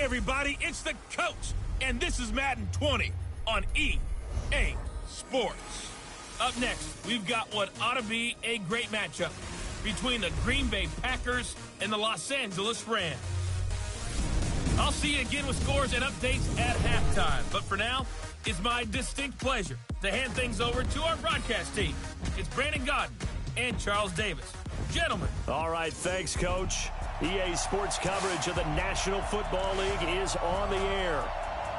Hey, everybody, it's the coach, and this is Madden 20 on EA Sports. Up next, we've got what ought to be a great matchup between the Green Bay Packers and the Los Angeles Rams. I'll see you again with scores and updates at halftime, but for now, it's my distinct pleasure to hand things over to our broadcast team. It's Brandon Godden and Charles Davis. Gentlemen. All right, thanks, Coach. EA Sports coverage of the National Football League is on the air.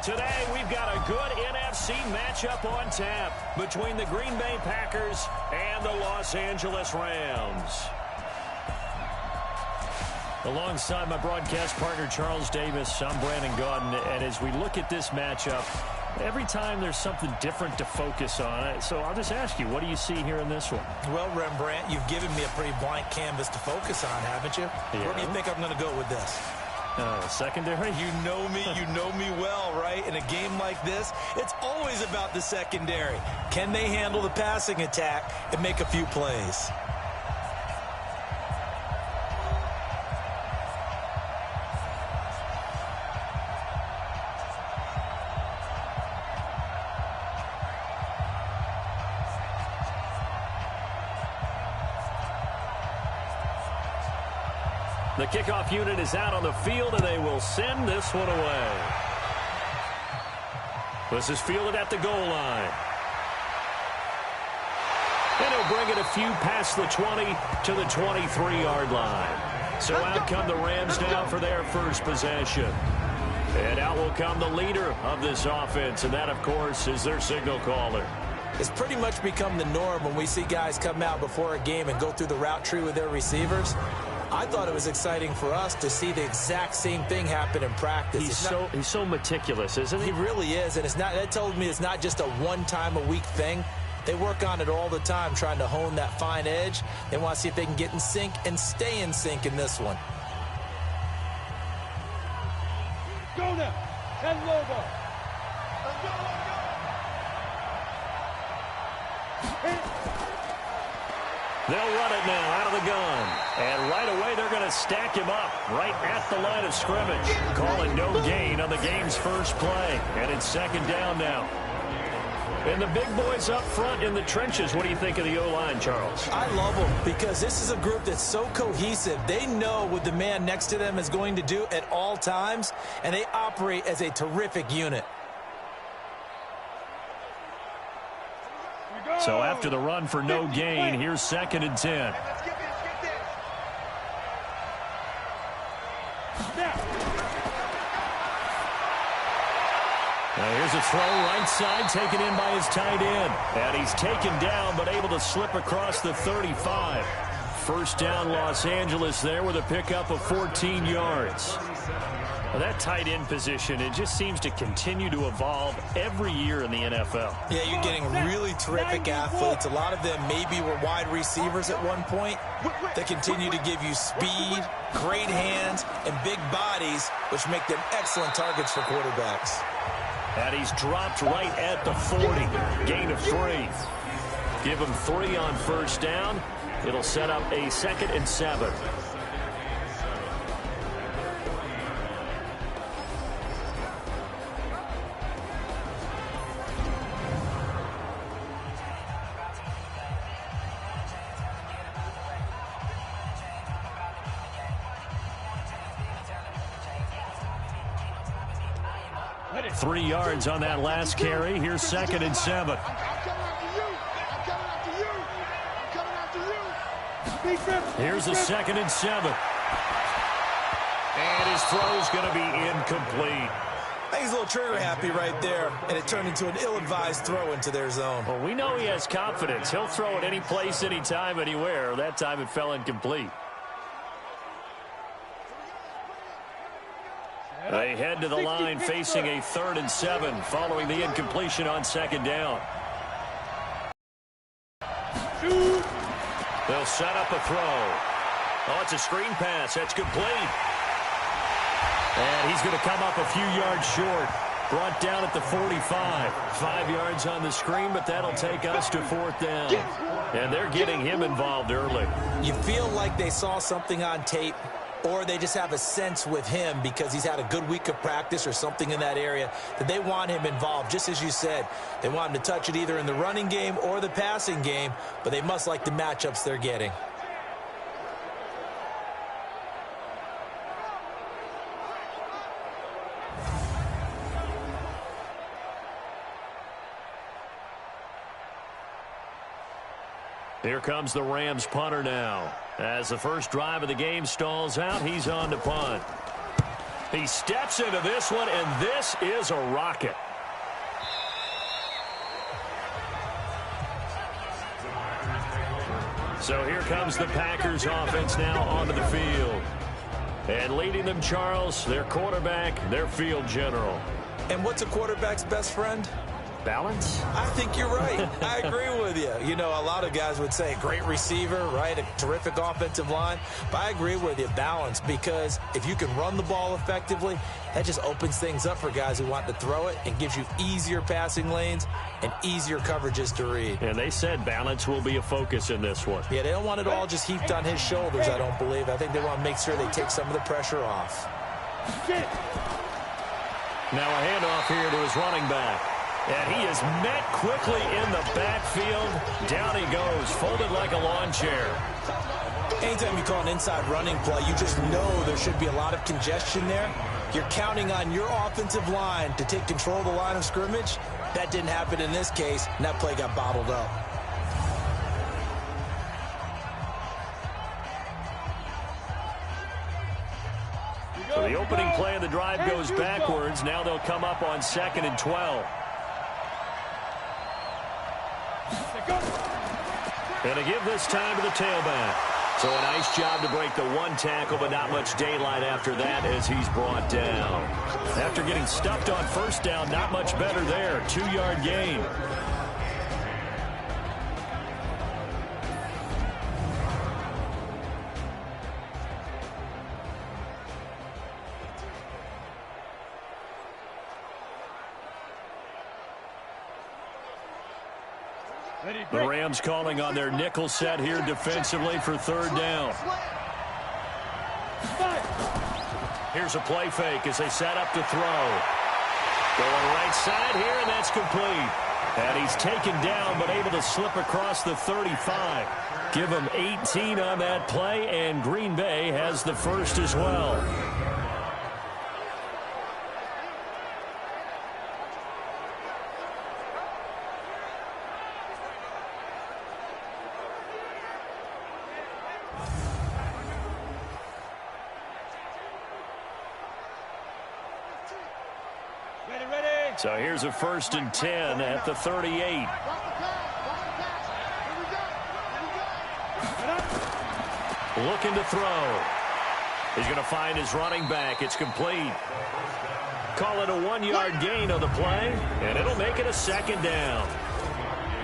Today, we've got a good NFC matchup on tap between the Green Bay Packers and the Los Angeles Rams. Alongside my broadcast partner, Charles Davis, I'm Brandon Godden, and as we look at this matchup, every time there's something different to focus on. So I'll just ask you, what do you see here in this one? Well, Rembrandt, you've given me a pretty blank canvas to focus on, haven't you? Yeah. Where do you think I'm going to go with this? Secondary? You know me well, right? In a game like this, it's always about the secondary. Can they handle the passing attack and make a few plays? The kickoff unit is out on the field, and they will send this one away. This is fielded at the goal line. And he'll bring it a few past the 20 to the 23-yard line. So out come the Rams now for their first possession. And out will come the leader of this offense, and that, of course, is their signal caller. It's pretty much become the norm when we see guys come out before a game and go through the route tree with their receivers. I thought it was exciting for us to see the exact same thing happen in practice. He's so meticulous, isn't he? He really is, and that tells me it's not just a one-time-a-week thing. They work on it all the time, trying to hone that fine edge. They want to see if they can get in sync and stay in sync in this one. Go now, and Lobo. Let's go. They'll run it now out of the gun. And right away, they're going to stack him up right at the line of scrimmage. Calling no gain on the game's first play. And it's second down now. And the big boys up front in the trenches. What do you think of the O-line, Charles? I love them because this is a group that's so cohesive. They know what the man next to them is going to do at all times, and they operate as a terrific unit. So after the run for no gain, here's second and 10. Now, here's a throw right side taken in by his tight end. And he's taken down but able to slip across the 35. First down Los Angeles there with a pickup of 14 yards. Well, that tight end position, it just seems to continue to evolve every year in the NFL. Yeah, you're getting really terrific athletes. A lot of them maybe were wide receivers at one point. They continue to give you speed, great hands, and big bodies, which make them excellent targets for quarterbacks. And he's dropped right at the 40. Gain of 3. Give him 3 on first down. It'll set up a 2nd and 7. Three yards on that last carry. Here's 2nd and 7. Here's the 2nd and 7. And his throw's going to be incomplete. I think he's a little trigger happy right there, and it turned into an ill-advised throw into their zone. Well, we know he has confidence. He'll throw it any place, anytime, anywhere. That time it fell incomplete. They head to the line facing a 3rd and 7 following the incompletion on 2nd down. They'll set up a throw. Oh, it's a screen pass. That's complete. And he's going to come up a few yards short. Brought down at the 45. 5 yards on the screen, but that'll take us to 4th down. And they're getting him involved early. You feel like they saw something on tape or they just have a sense with him because he's had a good week of practice or something in that area that they want him involved. Just as you said, they want him to touch it either in the running game or the passing game, but they must like the matchups they're getting. Here comes the Rams punter now. As the first drive of the game stalls out, he's on to punt. He steps into this one, and this is a rocket. So here comes the Packers offense now onto the field. And leading them, Charles, their quarterback, their field general. And what's a quarterback's best friend? Balance? I think you're right. I agree with you. You know, a lot of guys would say great receiver, right? A terrific offensive line. But I agree with you, balance, because if you can run the ball effectively, that just opens things up for guys who want to throw it and gives you easier passing lanes and easier coverages to read. And they said balance will be a focus in this one. Yeah, they don't want it all just heaped on his shoulders, I don't believe. I think they want to make sure they take some of the pressure off. Now a handoff here to his running back. And he is met quickly in the backfield. Down he goes, folded like a lawn chair. Anytime you call an inside running play, you just know there should be a lot of congestion there. You're counting on your offensive line to take control of the line of scrimmage. That didn't happen in this case, and that play got bottled up. So the opening play of the drive goes backwards. Now they'll come up on 2nd and 12. And to give this time to the tailback. So a nice job to break the one tackle, but not much daylight after that as he's brought down. After getting stuffed on first down, not much better there. 2-yard gain. The Rams calling on their nickel set here defensively for 3rd down. Here's a play fake as they set up to throw. Going right side here, and that's complete. And he's taken down, but able to slip across the 35. Give him 18 on that play, and Green Bay has the first as well. So here's a 1st and 10 at the 38. Looking to throw. He's going to find his running back. It's complete. Call it a 1-yard gain on the play, and it'll make it a 2nd down.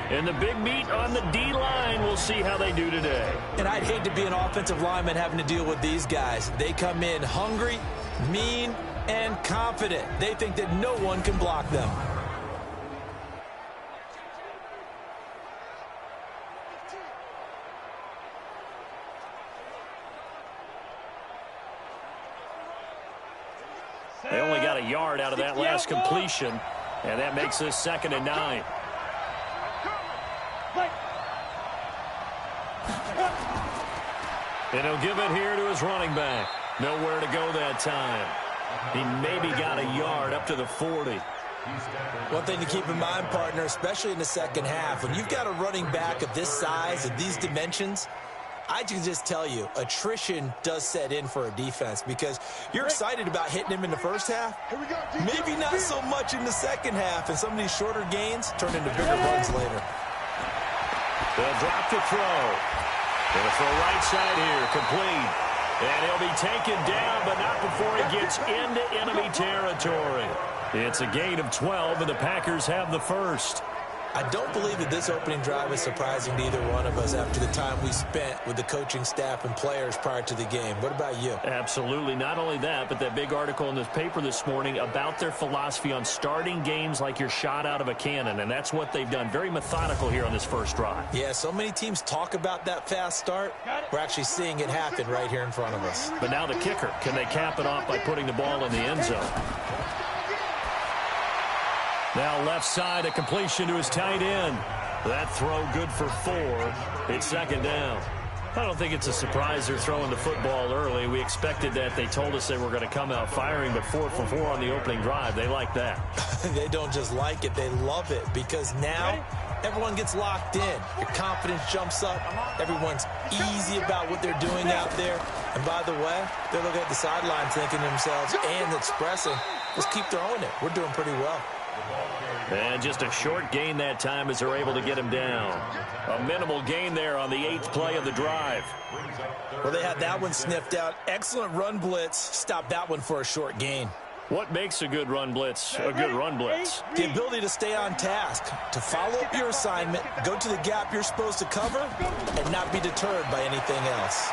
And the big meat on the D-line, we'll see how they do today. And I'd hate to be an offensive lineman having to deal with these guys. They come in hungry, mean, and confident. They think that no one can block them. They only got a yard out of that last completion, and that makes this 2nd and 9. And he'll give it here to his running back. Nowhere to go that time. He maybe got a yard up to the 40. One thing to keep in mind, partner, especially in the second half, when you've got a running back of this size and these dimensions, I can just tell you, attrition does set in for a defense because you're excited about hitting him in the first half. Maybe not so much in the second half, and some of these shorter gains turn into bigger runs later. They'll drop the throw. Gonna throw right side here, complete. And he'll be taken down, but not before he gets into enemy territory. It's a gain of 12, and the Packers have the first. I don't believe that this opening drive is surprising to either one of us after the time we spent with the coaching staff and players prior to the game. What about you? Absolutely. Not only that, but that big article in this paper this morning about their philosophy on starting games like you're shot out of a cannon, and that's what they've done. Very methodical here on this first drive. Yeah, so many teams talk about that fast start. We're actually seeing it happen right here in front of us. But now the kicker. Can they cap it off by putting the ball in the end zone? Now left side, a completion to his tight end. That throw good for 4. It's second down. I don't think it's a surprise they're throwing the football early. We expected that. They told us they were going to come out firing, but 4 for 4 on the opening drive. They like that. They don't just like it, they love it, because now everyone gets locked in. Your confidence jumps up. Everyone's easy about what they're doing out there. And by the way, they're looking at the sideline thinking to themselves and expressing, let's keep throwing it. We're doing pretty well. And just a short gain that time as they're able to get him down. A minimal gain there on the 8th play of the drive. Well, they had that one sniffed out. Excellent run blitz. Stopped that one for a short gain. What makes a good run blitz a good run blitz? The ability to stay on task, to follow up your assignment, go to the gap you're supposed to cover, and not be deterred by anything else.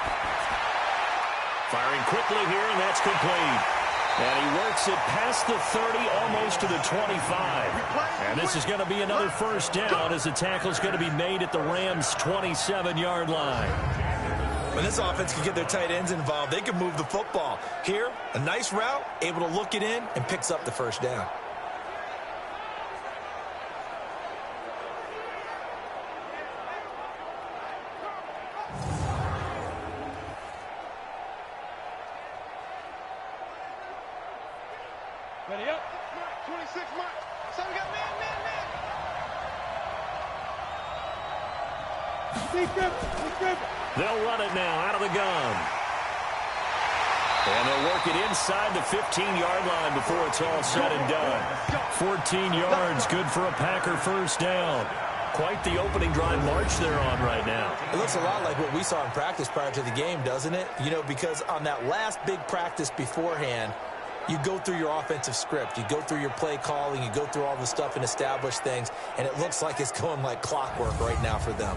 Firing quickly here, and that's complete. And he works it past the 30, almost to the 25. And this is going to be another first down as the tackle's going to be made at the Rams' 27-yard line. When this offense can get their tight ends involved, they can move the football. Here, a nice route, able to look it in, and picks up the first down. Ready up. 26 march. So we got man. They'll run it now out of the gun. And they'll work it inside the 15-yard line before it's all said and done. 14 yards, good for a Packer first down. Quite the opening drive march they're on right now. It looks a lot like what we saw in practice prior to the game, doesn't it? You know, because on that last big practice beforehand, you go through your offensive script. You go through your play calling. You go through all the stuff and establish things. And it looks like it's going like clockwork right now for them.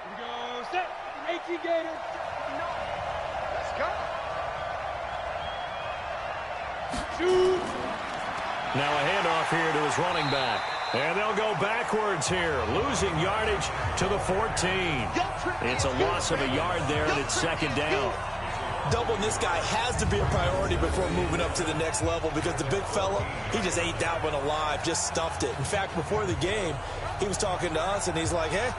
Here we go. Set. 18 Gators. Let's go. Shoot. Now a handoff here to his running back. And they'll go backwards here, losing yardage to the 14. It's a loss of a yard there, and it's second down. Doubling this guy has to be a priority before moving up to the next level, because the big fella, he just ate that one alive, just stuffed it. In fact, before the game, he was talking to us, and he's like, hey,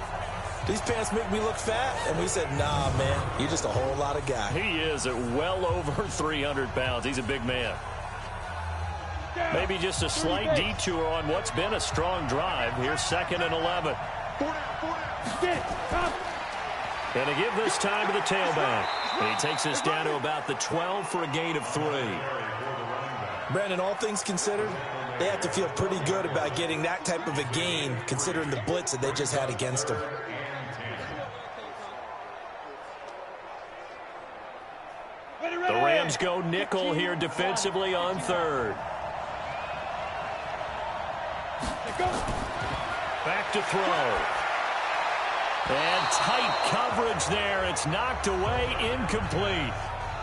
these pants make me look fat. And we said, nah, man, you're just a whole lot of guy. He is at well over 300 pounds. He's a big man. Maybe just a slight detour on what's been a strong drive. Here's 2nd and 11. And to give this time to the tailback. And he takes us down to about the 12 for a gain of 3. Brandon, all things considered, they have to feel pretty good about getting that type of a gain, considering the blitz that they just had against them. The Rams go nickel here defensively on 3rd. Back to throw. And tight coverage there. It's knocked away, incomplete.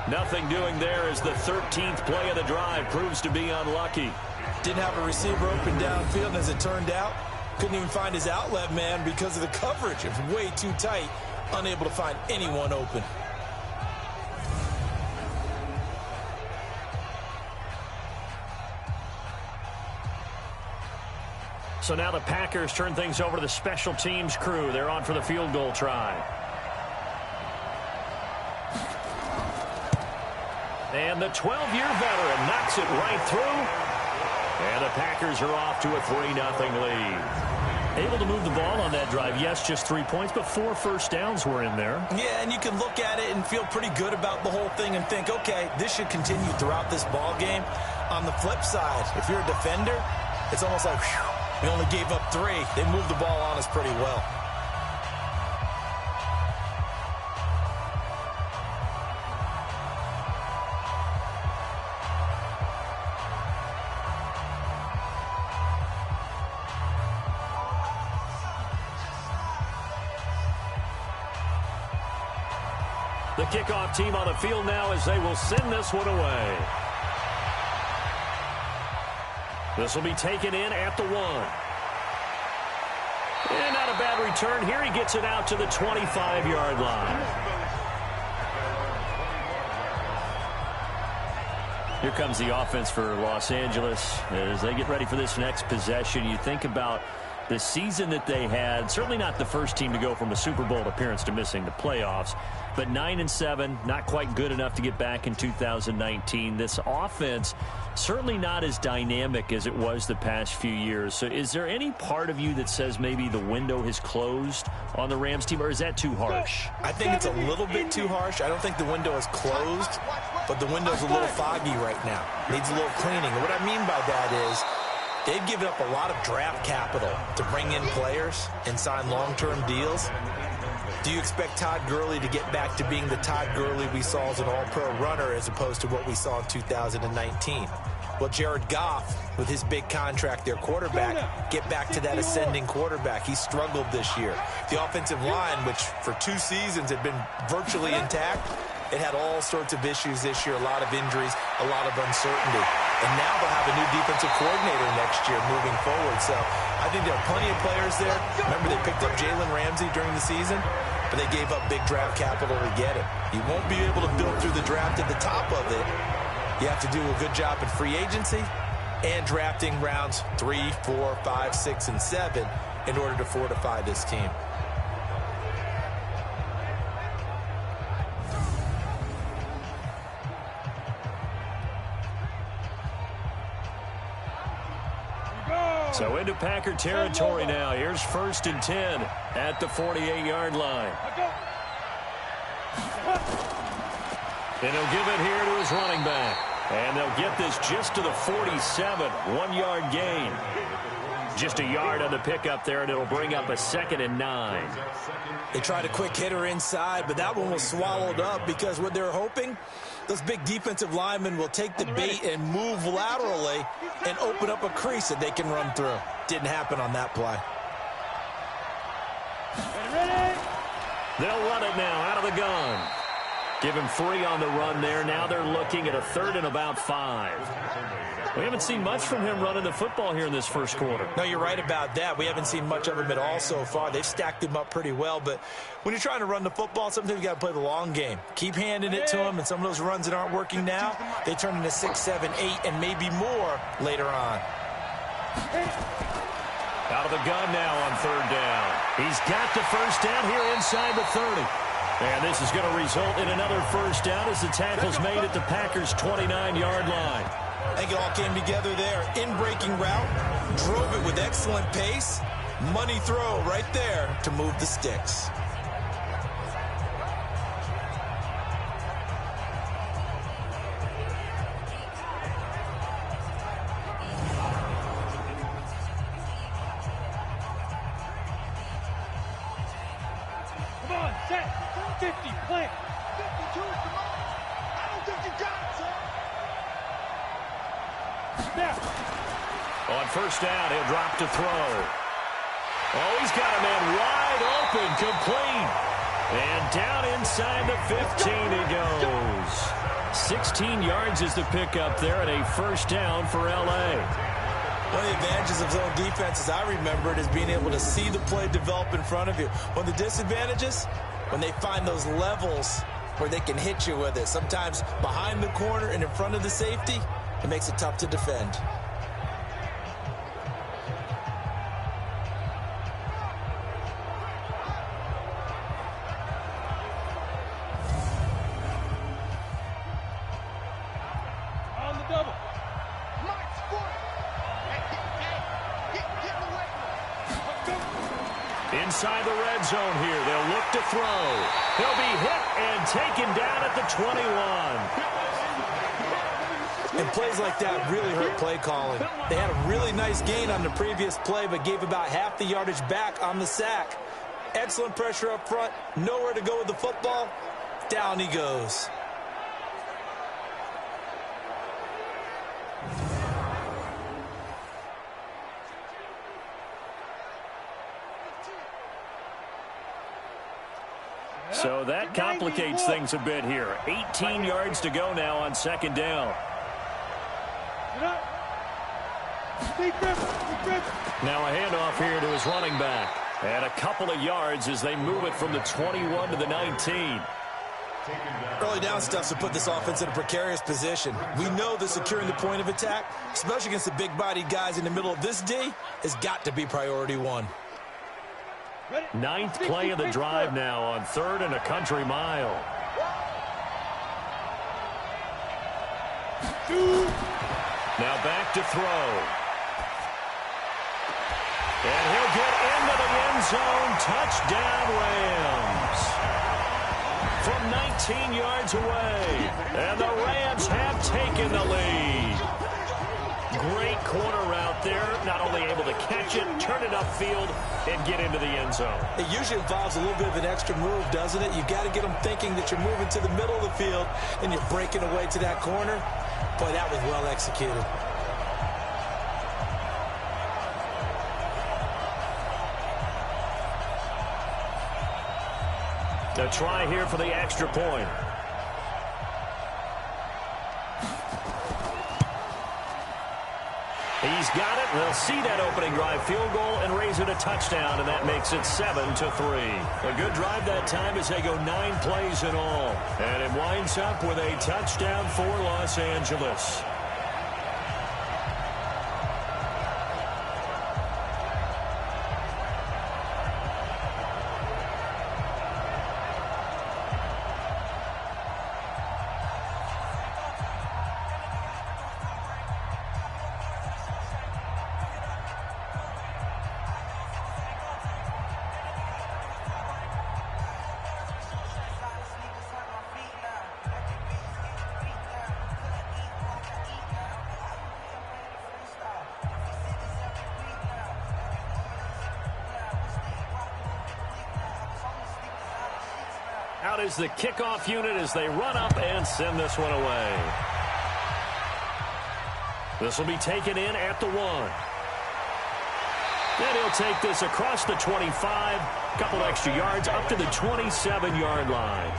Nothing doing there as the 13th play of the drive proves to be unlucky. Didn't have a receiver open downfield, and as it turned out, couldn't even find his outlet man because of the coverage. It was way too tight, unable to find anyone open. So now the Packers turn things over to the special teams crew. They're on for the field goal try. And the 12-year veteran knocks it right through. And the Packers are off to a 3-0 lead. Able to move the ball on that drive. Yes, just 3 points, but 4 first downs were in there. Yeah, and you can look at it and feel pretty good about the whole thing and think, okay, this should continue throughout this ball game. On the flip side, if you're a defender, it's almost like, whew, we only gave up 3. They moved the ball on us pretty well. The kickoff team on the field now as they will send this one away. This will be taken in at the 1. And not a bad return here. He gets it out to the 25-yard line. Here comes the offense for Los Angeles as they get ready for this next possession. You think about the season that they had, certainly not the first team to go from a Super Bowl appearance to missing the playoffs, but 9-7, not quite good enough to get back in 2019. This offense certainly not as dynamic as it was the past few years. So is there any part of you that says maybe the window has closed on the Rams team, or is that too harsh? I think it's a little bit too harsh. I don't think the window is closed, but the window's a little foggy right now. Needs a little cleaning. And what I mean by that is they've given up a lot of draft capital to bring in players and sign long-term deals. Do you expect Todd Gurley to get back to being the Todd Gurley we saw as an all-pro runner as opposed to what we saw in 2019? Well, Jared Goff, with his big contract, their quarterback, get back to that ascending quarterback. He struggled this year. The offensive line, which for 2 seasons had been virtually intact, it had all sorts of issues this year, a lot of injuries, a lot of uncertainty. And now they'll have a new defensive coordinator next year moving forward. So I think there are plenty of players there. Remember, they picked up Jalen Ramsey during the season, but they gave up big draft capital to get him. You won't be able to build through the draft at the top of it. You have to do a good job in free agency and drafting rounds 3, 4, 5, 6, and 7 in order to fortify this team. So into Packer territory now. Here's 1st and 10 at the 48-yard line. And he'll give it here to his running back. And they'll get this just to the 47, 1-yard gain. Just a yard on the pickup there, and it'll bring up a 2nd and 9. They tried a quick hitter inside, but that one was swallowed up because what they're hoping, those big defensive linemen will take the bait and move laterally and open up a crease that they can run through. Didn't happen on that play. They'll run it now out of the gun. Give him 3 on the run there. Now they're looking at a 3rd and about 5. We haven't seen much from him running the football here in this first quarter. No, you're right about that. We haven't seen much of him at all so far. They've stacked him up pretty well, but when you're trying to run the football, sometimes you got to play the long game. Keep handing it to him, and some of those runs that aren't working now, they turn into 6, 7, 8, and maybe more later on. Out of the gun now on 3rd down. He's got the first down here inside the 30. And this is going to result in another first down as the tackle's made at the Packers' 29-yard line. I think it all came together there. In-breaking route, drove it with excellent pace. Money throw right there to move the sticks. Come on, set. 50, plant. 52, come on. I don't think you got it, son. Snap. On 1st down, he'll drop to throw. Oh, he's got a man wide open, complete. And down inside the 15 he goes. 16 yards is the pickup there and a first down for L.A. One of the advantages of zone defense, as I remember it, is being able to see the play develop in front of you. One of the disadvantages, when they find those levels where they can hit you with it. Sometimes behind the corner and in front of the safety, it makes it tough to defend. On the double. Inside the red zone here. They'll look to throw. He'll be hit and taken down at the 21. And plays like that really hurt play calling. They had a really nice gain on the previous play, but gave about half the yardage back on the sack. Excellent pressure up front. Nowhere to go with the football. Down he goes. So that complicates things a bit here. 18 yards to go now on second down. Now a handoff here to his running back. And a couple of yards as they move it from the 21 to the 19. Early down stuff to put this offense in a precarious position. We know that securing the point of attack, especially against the big-bodied guys in the middle of this D, has got to be priority one. Ninth play of the drive now on 3rd and a country mile. Now back to throw. And he'll get into the end zone. Touchdown, Rams. From 19 yards away. And the Rams have taken the lead. Great corner route there. Not only able to catch it, turn it upfield, and get into the end zone. It usually involves a little bit of an extra move, doesn't it? You've got to get them thinking that you're moving to the middle of the field and you're breaking away to that corner. Boy, that was well executed. A try here for the extra point. He's got it. They'll see that opening drive field goal and raise it a touchdown, and that makes it 7-3. A good drive that time as they go 9 plays in all. And it winds up with a touchdown for Los Angeles. Out is the kickoff unit as they run up and send this one away. This will be taken in at the 1. Then he'll take this across the 25, a couple extra yards up to the 27-yard line.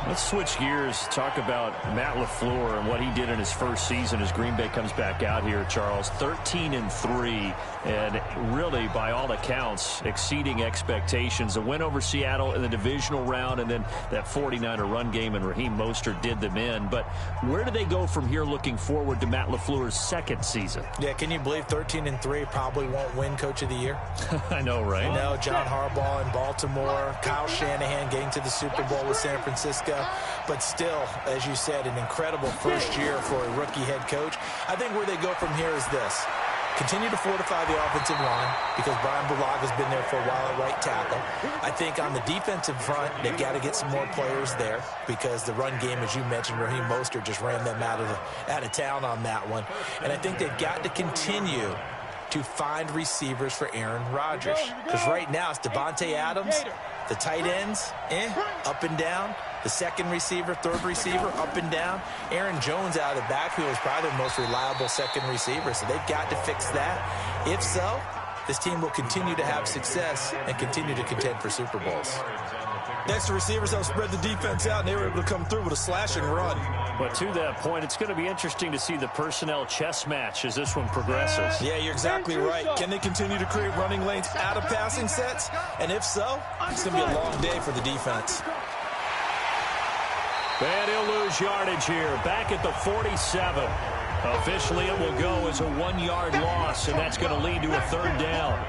Let's switch gears, talk about Matt LaFleur and what he did in his first season as Green Bay comes back out here, Charles. 13-3, and really, by all accounts, exceeding expectations. A win over Seattle in the divisional round, and then that 49er run game, and Raheem Mostert did them in. But where do they go from here looking forward to Matt LaFleur's second season? Yeah, can you believe 13-3 probably won't win Coach of the Year? I know, right? You know, John Harbaugh in Baltimore, Kyle Shanahan getting to the Super Bowl with San Francisco. But still, as you said, an incredible first year for a rookie head coach. I think where they go from here is this. Continue to fortify the offensive line because Brian Bulaga's been there for a while at right tackle. I think on the defensive front, they've got to get some more players there because the run game, as you mentioned, Raheem Mostert just ran them out of town on that one. And I think they've got to continue to find receivers for Aaron Rodgers. Because right now it's Devontae Adams, the tight ends, up and down. The second receiver, third receiver, up and down. Aaron Jones out of the backfield is probably the most reliable second receiver, so they've got to fix that. If so, this team will continue to have success and continue to contend for Super Bowls. Next, the receivers have spread the defense out, and they were able to come through with a slash and run. But to that point, it's going to be interesting to see the personnel chess match as this one progresses. Yeah, you're exactly right. Can they continue to create running lanes out of passing sets? And if so, it's going to be a long day for the defense. And he'll lose yardage here. Back at the 47. Officially, it will go as a 1-yard loss, and that's going to lead to a 3rd down.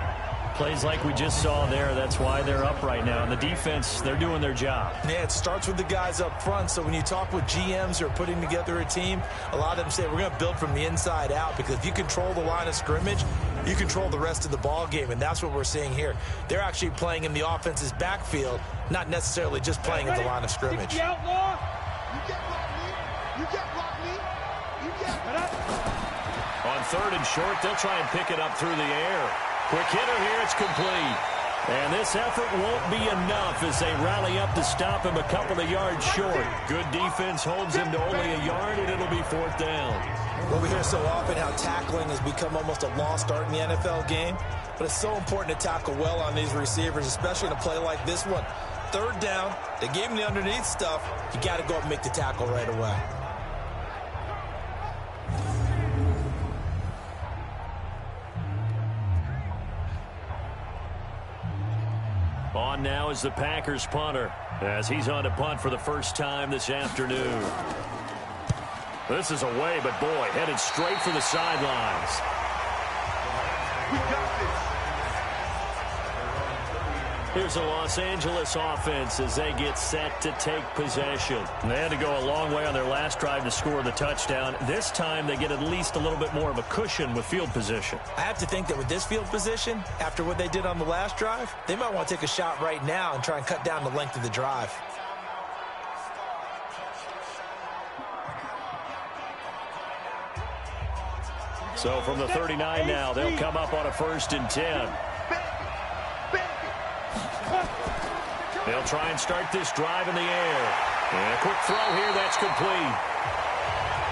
Plays like we just saw there, that's why they're up right now. And the defense, they're doing their job. Yeah, it starts with the guys up front. So when you talk with GMs who are putting together a team, a lot of them say we're going to build from the inside out because if you control the line of scrimmage, you control the rest of the ball game, and that's what we're seeing here. They're actually playing in the offense's backfield, not necessarily just playing in the line of scrimmage. You get block me. You get block me. You get. On 3rd and short, they'll try and pick it up through the air. Quick hitter here, it's complete. And this effort won't be enough as they rally up to stop him a couple of yards short. Good defense holds him to only a yard, and it'll be 4th down. Well, we hear so often how tackling has become almost a lost art in the NFL game, but it's so important to tackle well on these receivers, especially in a play like this one. Third down, they gave him the underneath stuff. You got to go up and make the tackle right away. On now is the Packers punter as he's on to punt for the first time this afternoon. This is away, but boy, headed straight for the sidelines. We got this. Here's a Los Angeles offense as they get set to take possession. They had to go a long way on their last drive to score the touchdown. This time they get at least a little bit more of a cushion with field position. I have to think that with this field position, after what they did on the last drive, they might want to take a shot right now and try and cut down the length of the drive. So from the 39 now, they'll come up on a 1st and 10. They'll try and start this drive in the air. And a quick throw here, that's complete.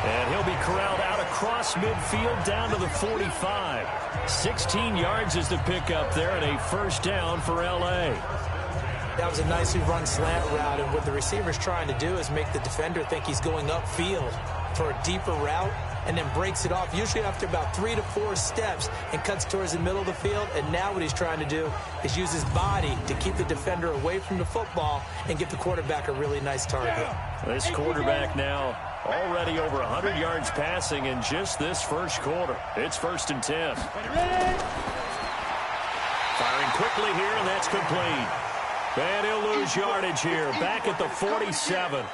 And he'll be corralled out across midfield down to the 45. 16 yards is the pickup there and a 1st down for L.A. That was a nicely run slant route, and what the receiver's trying to do is make the defender think he's going upfield for a deeper route, and then breaks it off, usually after about 3 to 4 steps, and cuts towards the middle of the field. And now what he's trying to do is use his body to keep the defender away from the football and give the quarterback a really nice target. This quarterback now already over 100 yards passing in just this first quarter. It's 1st and 10. Firing quickly here, and that's complete. And he'll lose yardage here, back at the 47.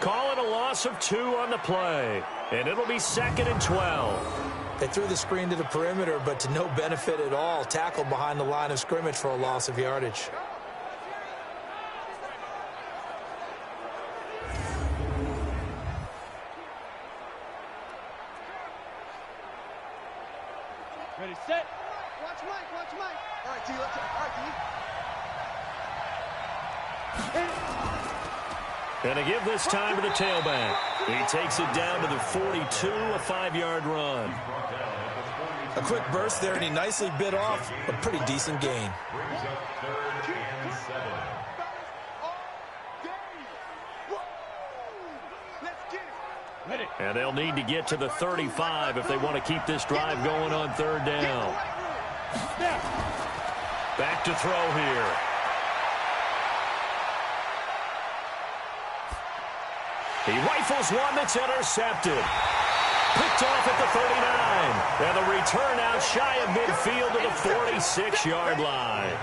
Call it a loss of 2 on the play. And it'll be 2nd and 12. They threw the screen to the perimeter, but to no benefit at all. Tackled behind the line of scrimmage for a loss of yardage. Ready, set. Watch Mike, watch Mike. All right, T, let's go. All right, T. And to give this time to the tailback. He takes it down to the 42, a 5-yard run. A quick burst there, and he nicely bit off a pretty decent gain. And they'll need to get to the 35 if they want to keep this drive going on 3rd down. Back to throw here. He rifles one that's intercepted. Picked off at the 39. And the return out shy of midfield to the 46-yard line.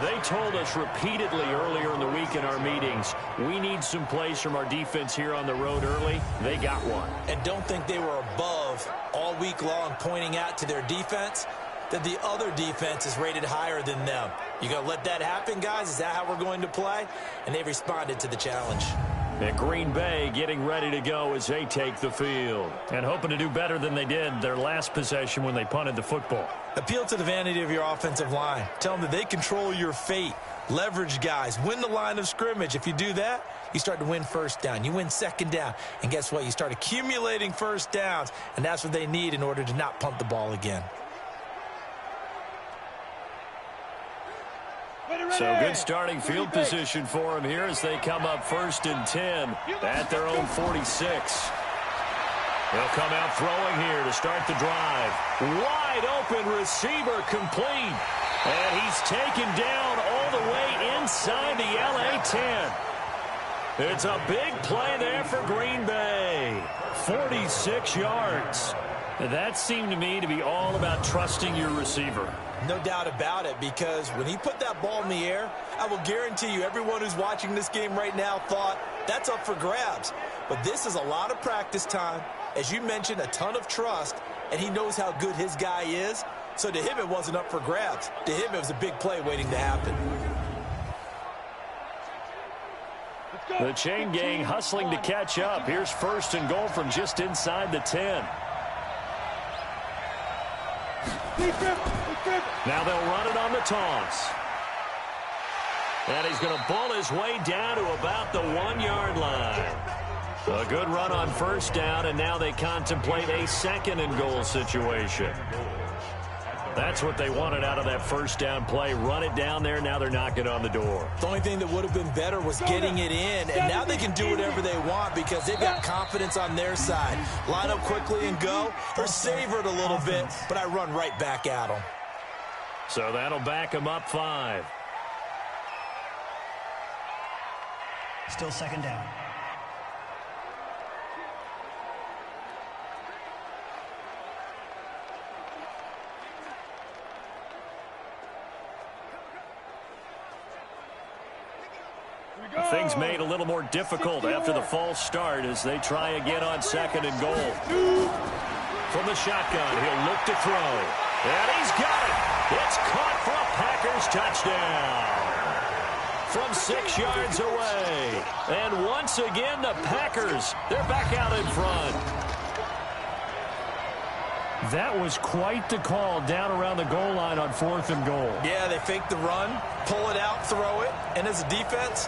They told us repeatedly earlier in the week in our meetings, we need some plays from our defense here on the road early. They got one. And don't think they were above all week long pointing out to their defense that the other defense is rated higher than them. You going to let that happen, guys? Is that how we're going to play? And they responded to the challenge. And Green Bay getting ready to go as they take the field. And hoping to do better than they did their last possession when they punted the football. Appeal to the vanity of your offensive line. Tell them that they control your fate. Leverage guys. Win the line of scrimmage. If you do that, you start to win 1st down. You win 2nd down. And guess what? You start accumulating 1st downs. And that's what they need in order to not punt the ball again. So good starting field position for them here as they come up 1st and 10 at their own 46. They'll come out throwing here to start the drive. Wide open receiver complete. And he's taken down all the way inside the LA 10. It's a big play there for Green Bay. 46 yards. That seemed to me to be all about trusting your receiver. No doubt about it, because when he put that ball in the air, I will guarantee you everyone who's watching this game right now thought that's up for grabs. But this is a lot of practice time. As you mentioned, a ton of trust, and he knows how good his guy is. So to him, it wasn't up for grabs. To him, it was a big play waiting to happen. The chain gang hustling to catch up. Here's 1st and goal from just inside the 10. Now they'll run it on the toss. And he's going to ball his way down to about the 1-yard line. A good run on first down, and now they contemplate a second-and-goal situation. That's what they wanted out of that first down play. Run it down there. Now they're knocking on the door. The only thing that would have been better was getting it in, and now they can do whatever they want because they've got confidence on their side. Line up quickly and go, or savor it a little bit, but I run right back at them. So that'll back them up 5. Still second down. Things made a little more difficult after the false start as they try again on second and goal. From the shotgun, he'll look to throw. And he's got it. It's caught for a Packers touchdown. From 6 yards away. And once again, the Packers, they're back out in front. That was quite the call down around the goal line on 4th and goal. Yeah, they fake the run, pull it out, throw it, and as a defense,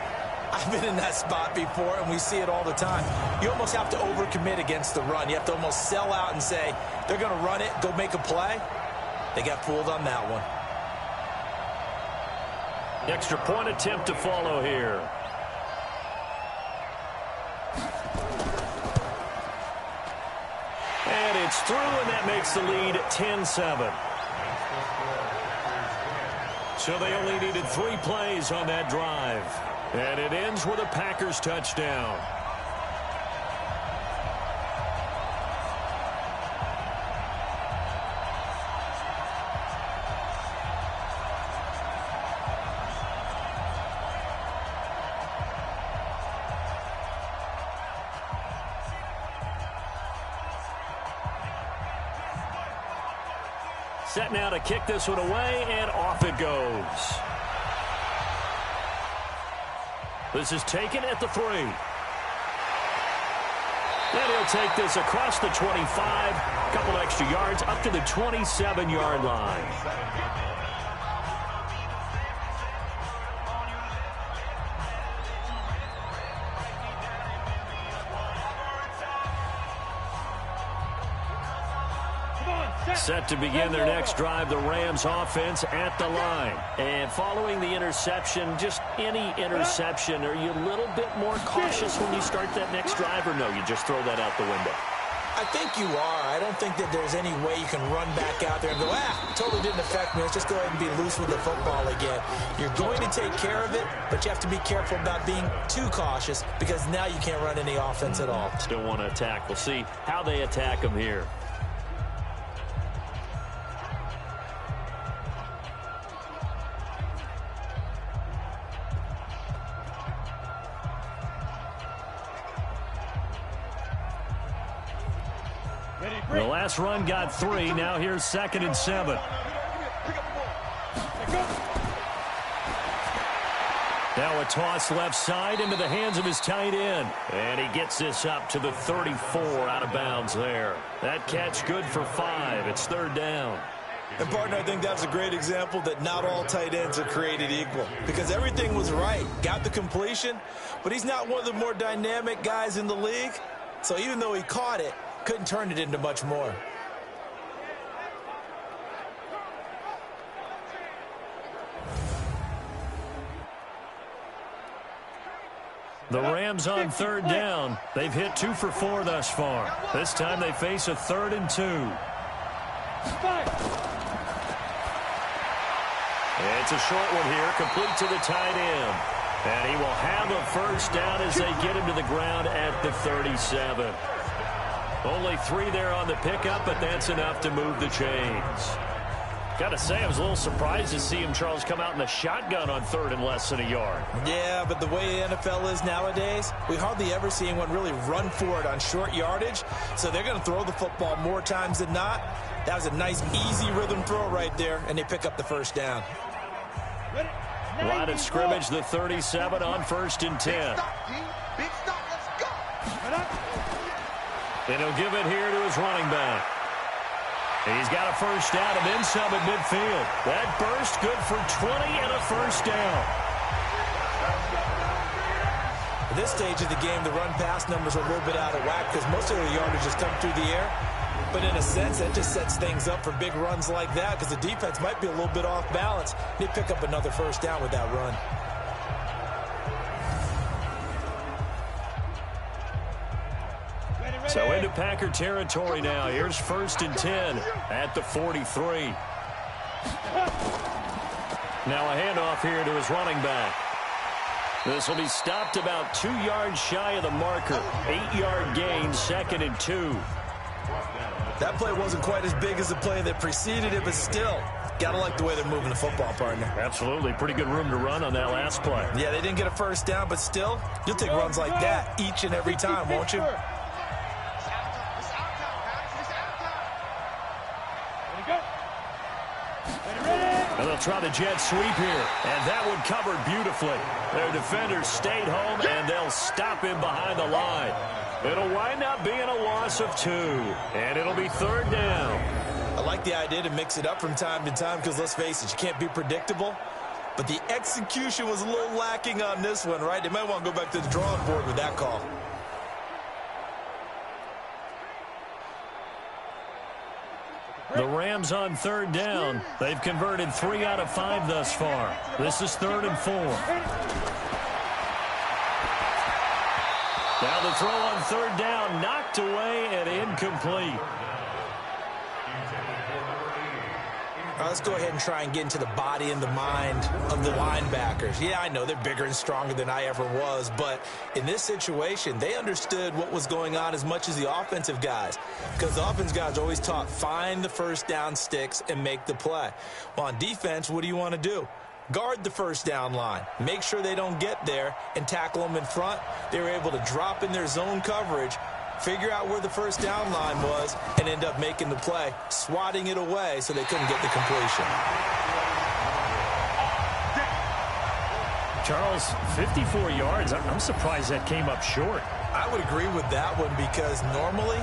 I've been in that spot before, and we see it all the time. You almost have to overcommit against the run. You have to almost sell out and say, they're going to run it, go make a play. They got fooled on that one. Extra point attempt to follow here. And it's through, and that makes the lead 10-7. So they only needed 3 plays on that drive. And it ends with a Packers touchdown. Set now to kick this one away, and off it goes. This is taken at the 3. And he'll take this across the 25, a couple extra yards, up to the 27-yard line. Set to begin their next drive, the Rams offense at the line. And following the interception, just any interception, are you a little bit more cautious when you start that next drive, or no, you just throw that out the window? I think you are. I don't think that there's any way you can run back out there and go, totally didn't affect me. Let's just go ahead and be loose with the football again. You're going to take care of it, but you have to be careful about being too cautious because now you can't run any offense at all. Still want to attack. We'll see how they attack them here. The last run got 3. Now here's 2nd and 7. Now a toss left side into the hands of his tight end. And he gets this up to the 34 out of bounds there. That catch good for 5. It's 3rd down. And, partner, I think that's a great example that not all tight ends are created equal because everything was right. Got the completion, but he's not one of the more dynamic guys in the league. So even though he caught it, couldn't turn it into much more. The Rams on 3rd down. They've hit 2 for 4 thus far. This time they face a 3rd and 2. It's a short one here, complete to the tight end. And he will have a first down as they get him to the ground at the 37. Only 3 there on the pickup, but that's enough to move the chains. Got to say, I was a little surprised to see him, Charles, come out in the shotgun on 3rd and less than a yard. Yeah, but the way the NFL is nowadays, we hardly ever see anyone really run for it on short yardage. So they're going to throw the football more times than not. That was a nice, easy rhythm throw right there, and they pick up the first down. Line of scrimmage, the 37 on 1st and 10. Big stop, let's go. And he'll give it here to his running back. He's got a first down and then some at midfield. That burst good for 20 and a first down. At this stage of the game, the run-pass numbers are a little bit out of whack because most of the yardage has come through the air. But in a sense, that just sets things up for big runs like that because the defense might be a little bit off balance. They pick up another first down with that run. So into Packer territory now. Here's 1st and 10 at the 43. Now a handoff here to his running back. This will be stopped about 2 yards shy of the marker. 8-yard gain, 2nd and 2. That play wasn't quite as big as the play that preceded it, but still, gotta like the way they're moving the football, partner. Absolutely. Pretty good room to run on that last play. Yeah, they didn't get a first down, but still, you'll take runs like that each and every time, won't you? And they'll try the jet sweep here. And that one covered beautifully. Their defenders stayed home, and they'll him behind the line. It'll wind up being a loss of 2. And it'll be 3rd down. I like the idea to mix it up from time to time because, let's face it, you can't be predictable. But the execution was a little lacking on this one, right? They might want to go back to the drawing board with that call. The Rams on 3rd down. They've converted 3 out of 5 thus far. This is 3rd and 4. Now the throw on 3rd down, knocked away and incomplete. Let's go ahead and try and get into the body and the mind of the linebackers. Yeah, I know they're bigger and stronger than I ever was, but in this situation, they understood what was going on as much as the offensive guys, because the offensive guys are always taught, find the first down sticks and make the play. Well, on defense, what do you want to do? Guard the first down line. Make sure they don't get there and tackle them in front. They were able to drop in their zone coverage, figure out where the first down line was, and end up making the play, swatting it away so they couldn't get the completion. Charles, 54 yards. I'm surprised that came up short. I would agree with that one because normally,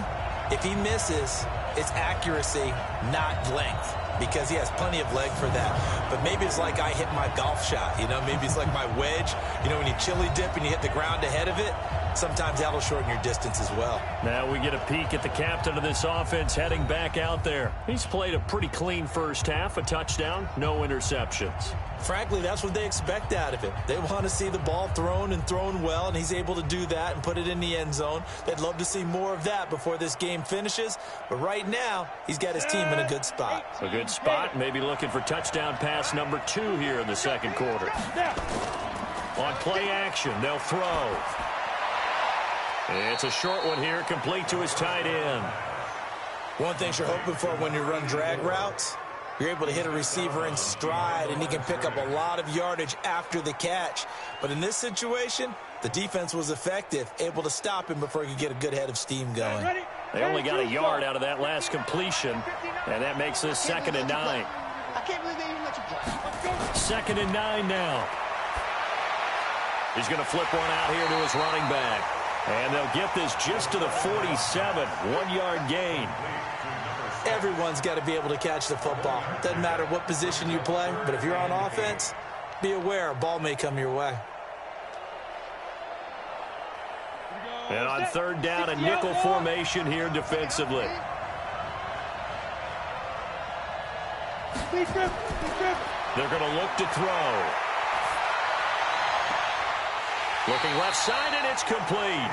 if he misses, it's accuracy, not length, because he has plenty of leg for that. But maybe it's like I hit my golf shot, you know, maybe it's like my wedge. You know, when you chili dip and you hit the ground ahead of it, sometimes that'll shorten your distance as well. Now we get a peek at the captain of this offense heading back out there. He's played a pretty clean first half, a touchdown, no interceptions. Frankly, that's what they expect out of him. They want to see the ball thrown and thrown well, and he's able to do that and put it in the end zone. They'd love to see more of that before this game finishes, but right now, he's got his team in a good spot. A good spot, maybe looking for touchdown pass number 2 here in the second quarter. On play action, they'll throw. It's a short one here, complete to his tight end. One thing you're hoping for when you run drag routes, you're able to hit a receiver in stride, and he can pick up a lot of yardage after the catch. But in this situation, the defense was effective, able to stop him before he could get a good head of steam going. They only got a yard out of that last completion, and that makes this 2nd and 9. I can't believe they even let you play. 2nd and 9 now. He's going to flip one out here to his running back. And they'll get this just to the 47, 1-yard gain. Everyone's got to be able to catch the football. Doesn't matter what position you play, but if you're on offense, be aware a ball may come your way. And on 3rd down, a nickel formation here defensively. They're going to look to throw. Looking left side, and it's complete.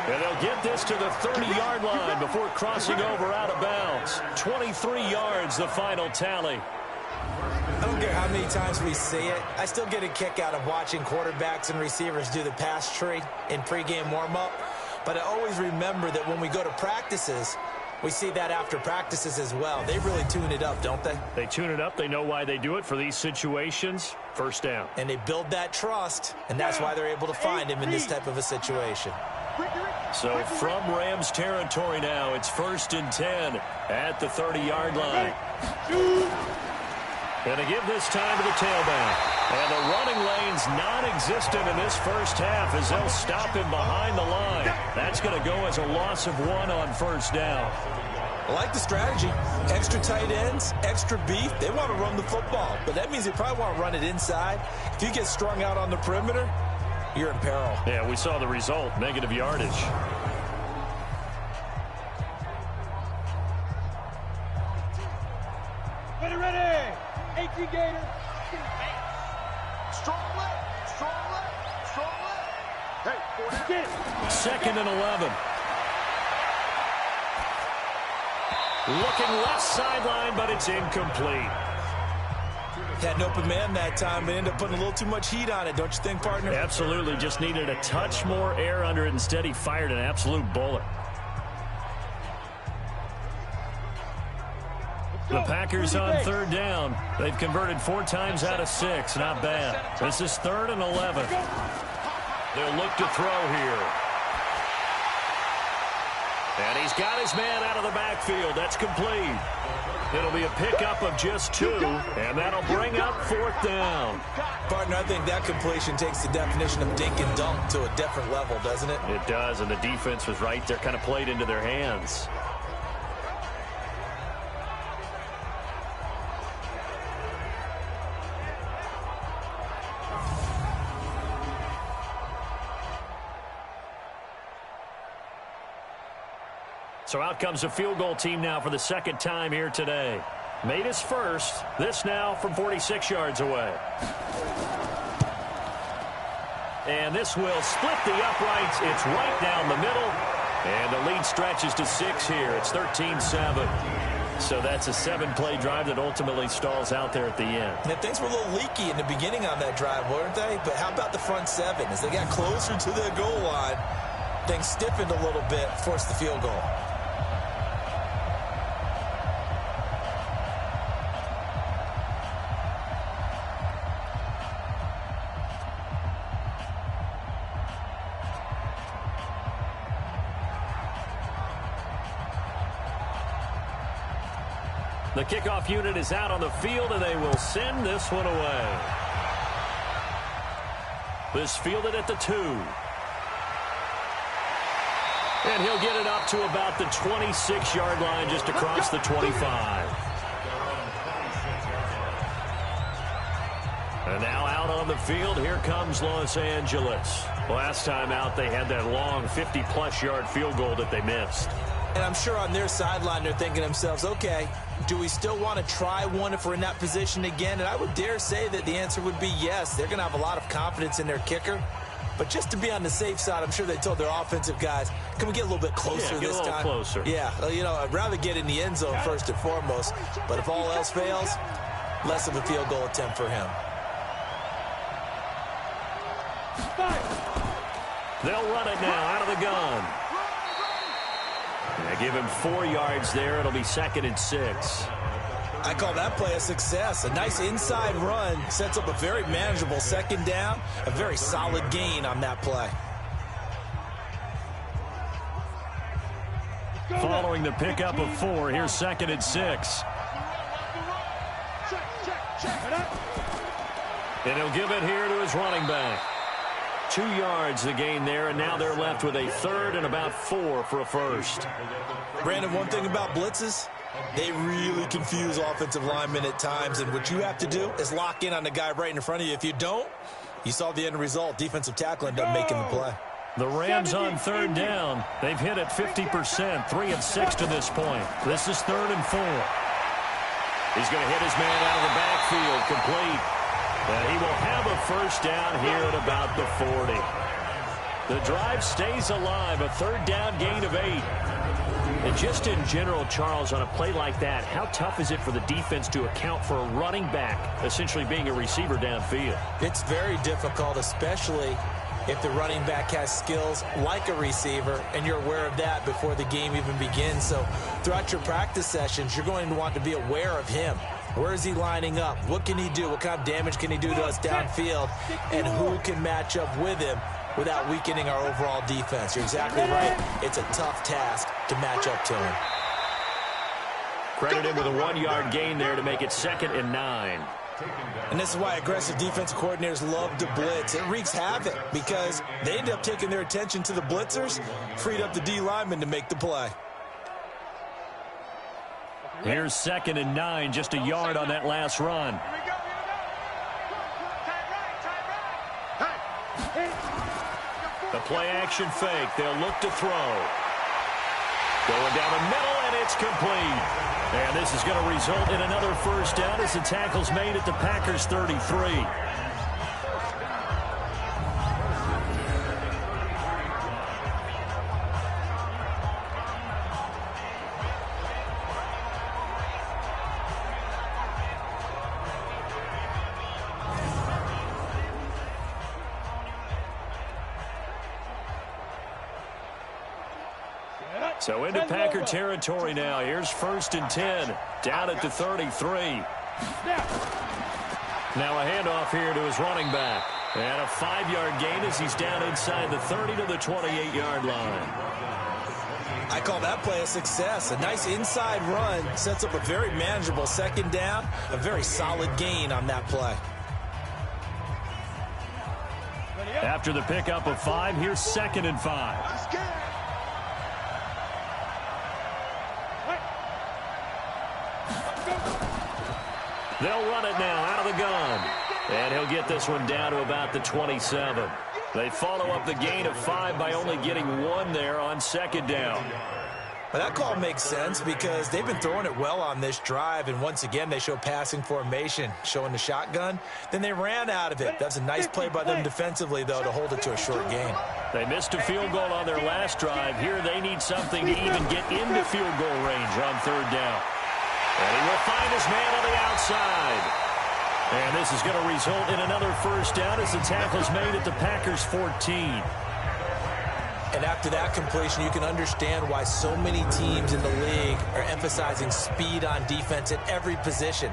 And they'll get this to the 30-yard line before crossing over out of bounds. 23 yards, the final tally. I don't care how many times we see it. I still get a kick out of watching quarterbacks and receivers do the pass tree in pregame warm-up. But I always remember that when we go to practices, we see that after practices as well. They really tune it up, don't they? They tune it up. They know why they do it for these situations. First down. And they build that trust, and that's why they're able to find him in this type of a situation. So from Rams territory now, it's 1st and 10 at the 30-yard line. Going to give this time to the tailback. And the running lane's non-existent in this first half as they'll stop him behind the line. That's going to go as a loss of 1 on 1st down. I like the strategy. Extra tight ends, extra beef. They want to run the football, but that means they probably want to run it inside. If you get strung out on the perimeter, you're in peril. Yeah, we saw the result, negative yardage. Ready. 18 Gator. Strong left. Strong left. Strong left. Hey, Get it. 2nd and 11. Looking left sideline, but it's incomplete. Had an open man that time, but ended up putting a little too much heat on it, don't you think, partner? Absolutely. Just needed a touch more air under it. Instead, he fired an absolute bullet. The Packers on 3rd down. They've converted 4 times out of 6. Not bad. This is 3rd and 11. They'll look to throw here. And he's got his man out of the backfield. That's complete. It'll be a pickup of just 2, and that'll bring up 4th down. Partner, I think that completion takes the definition of dink and dunk to a different level, doesn't it? It does, and the defense was right there, kind of played into their hands. So out comes a field goal team now for the 2nd time here today. Made his first. This now from 46 yards away. And this will split the uprights. It's right down the middle. And the lead stretches to 6 here. It's 13-7. So that's a 7-play drive that ultimately stalls out there at the end. And things were a little leaky in the beginning on that drive, weren't they? But how about the front 7? As they got closer to the goal line, things stiffened a little bit, forced the field goal. The kickoff unit is out on the field, and they will send this one away. This fielded at the 2. And he'll get it up to about the 26-yard line, just across the 25. And now out on the field, here comes Los Angeles. Last time out, they had that long 50-plus yard field goal that they missed. And I'm sure on their sideline, they're thinking to themselves, okay, do we still want to try one if we're in that position again? And I would dare say that the answer would be yes. They're going to have a lot of confidence in their kicker. But just to be on the safe side, I'm sure they told their offensive guys, can we get a little bit closer this time? Closer. Yeah, you know, I'd rather get in the end zone first and foremost. But if all else fails, less of a field goal attempt for him. They'll run it now out of the gun. They give him 4 yards there. It'll be 2nd and 6. I call that play a success. A nice inside run sets up a very manageable 2nd down. A very solid gain on that play. Following the pickup of 4, here's 2nd and 6. And he'll give it here to his running back. 2 yards the gain there, and now they're left with a 3rd and about 4 for a first. Brandon, one thing about blitzes, they really confuse offensive linemen at times, and what you have to do is lock in on the guy right in front of you. If you don't, you saw the end result. Defensive tackle ended up making the play. The Rams on 3rd down. They've hit it 50%, 3 of 6 to this point. This is 3rd and 4. He's going to hit his man out of the backfield, complete. And he will have a first down here at about the 40. The drive stays alive, a 3rd down gain of 8. And just in general, Charles, on a play like that, how tough is it for the defense to account for a running back essentially being a receiver downfield? It's very difficult, especially if the running back has skills like a receiver, and you're aware of that before the game even begins. So throughout your practice sessions, you're going to want to be aware of him. Where is he lining up? What can he do? What kind of damage can he do to us downfield? And who can match up with him without weakening our overall defense? You're exactly right. It's a tough task to match up to him. Credit him with a 1-yard gain there to make it 2nd and 9. And this is why aggressive defensive coordinators love to blitz. It wreaks havoc because they end up taking their attention to the blitzers, freed up the D lineman to make the play. Here's 2nd and 9, just a yard on that last run. play action fake. They'll look to throw. Going down the middle, and it's complete. And this is going to result in another first down as the tackle's made at the Packers' 33. So into Packer territory now. Here's 1st and 10. Down at the 33. Now a handoff here to his running back. And a 5-yard gain as he's down inside the 30 to the 28-yard line. I call that play a success. A nice inside run sets up a very manageable 2nd down. A very solid gain on that play. After the pickup of 5, here's 2nd and 5. They'll run it now out of the gun. And he'll get this one down to about the 27. They follow up the gain of 5 by only getting 1 there on 2nd down. Well, that call makes sense because they've been throwing it well on this drive, and once again they show passing formation, showing the shotgun. Then they ran out of it. That's a nice play by them defensively, though, to hold it to a short gain. They missed a field goal on their last drive. Here they need something to even get into field goal range on 3rd down. And he will find his man on the outside. And this is going to result in another first down as the tackle is made at the Packers' 14. And after that completion, you can understand why so many teams in the league are emphasizing speed on defense at every position.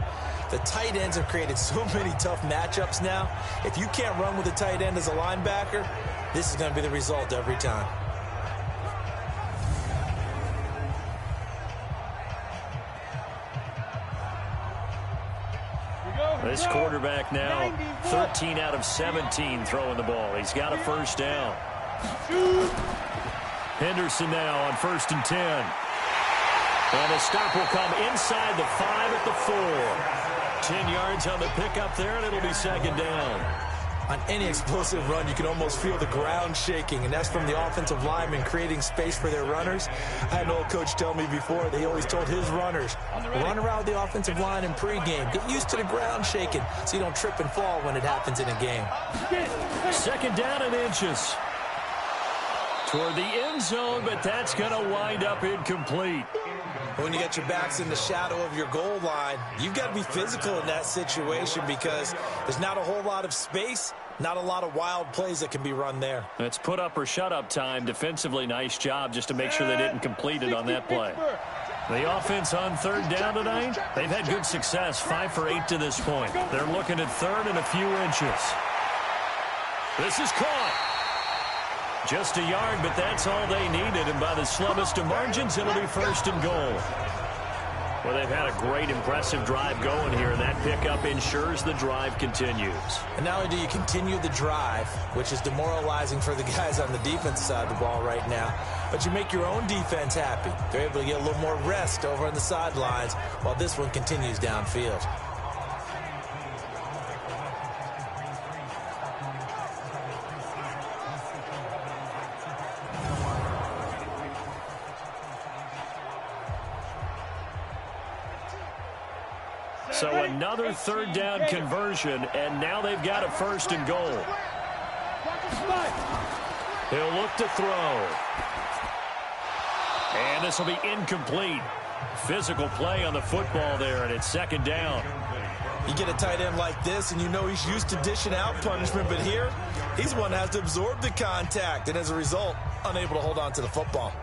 The tight ends have created so many tough matchups now. If you can't run with a tight end as a linebacker, this is going to be the result every time. This quarterback now 13 out of 17 throwing the ball. He's got a first down. Henderson now on 1st and 10. And the stop will come inside the 5 at the 4. 10 yards on the pickup there, and it'll be 2nd down. On any explosive run, you can almost feel the ground shaking, and that's from the offensive linemen creating space for their runners. I had an old coach tell me before, they always told his runners, run around the offensive line in pregame. Get used to the ground shaking so you don't trip and fall when it happens in a game. 2nd down and inches. Toward the end zone, but that's going to wind up incomplete. When you get your backs in the shadow of your goal line, you've got to be physical in that situation because there's not a whole lot of space, not a lot of wild plays that can be run there. It's put up or shut up time. Defensively, nice job just to make sure they didn't complete it on that play. The offense on 3rd down tonight, they've had good success, 5 for 8 to this point. They're looking at 3rd and a few inches. This is caught. Just a yard, but that's all they needed. And by the slimmest of margins, it'll be 1st and goal. Well, they've had a great, impressive drive going here. And that pickup ensures the drive continues. And not only do you continue the drive, which is demoralizing for the guys on the defense side of the ball right now, but you make your own defense happy. They're able to get a little more rest over on the sidelines while this one continues downfield. So another 3rd down conversion, and now they've got a 1st and goal. He'll look to throw. And this will be incomplete. Physical play on the football there, and it's 2nd down. You get a tight end like this, and you know he's used to dishing out punishment, but here, he's the one that has to absorb the contact, and as a result, unable to hold on to the football.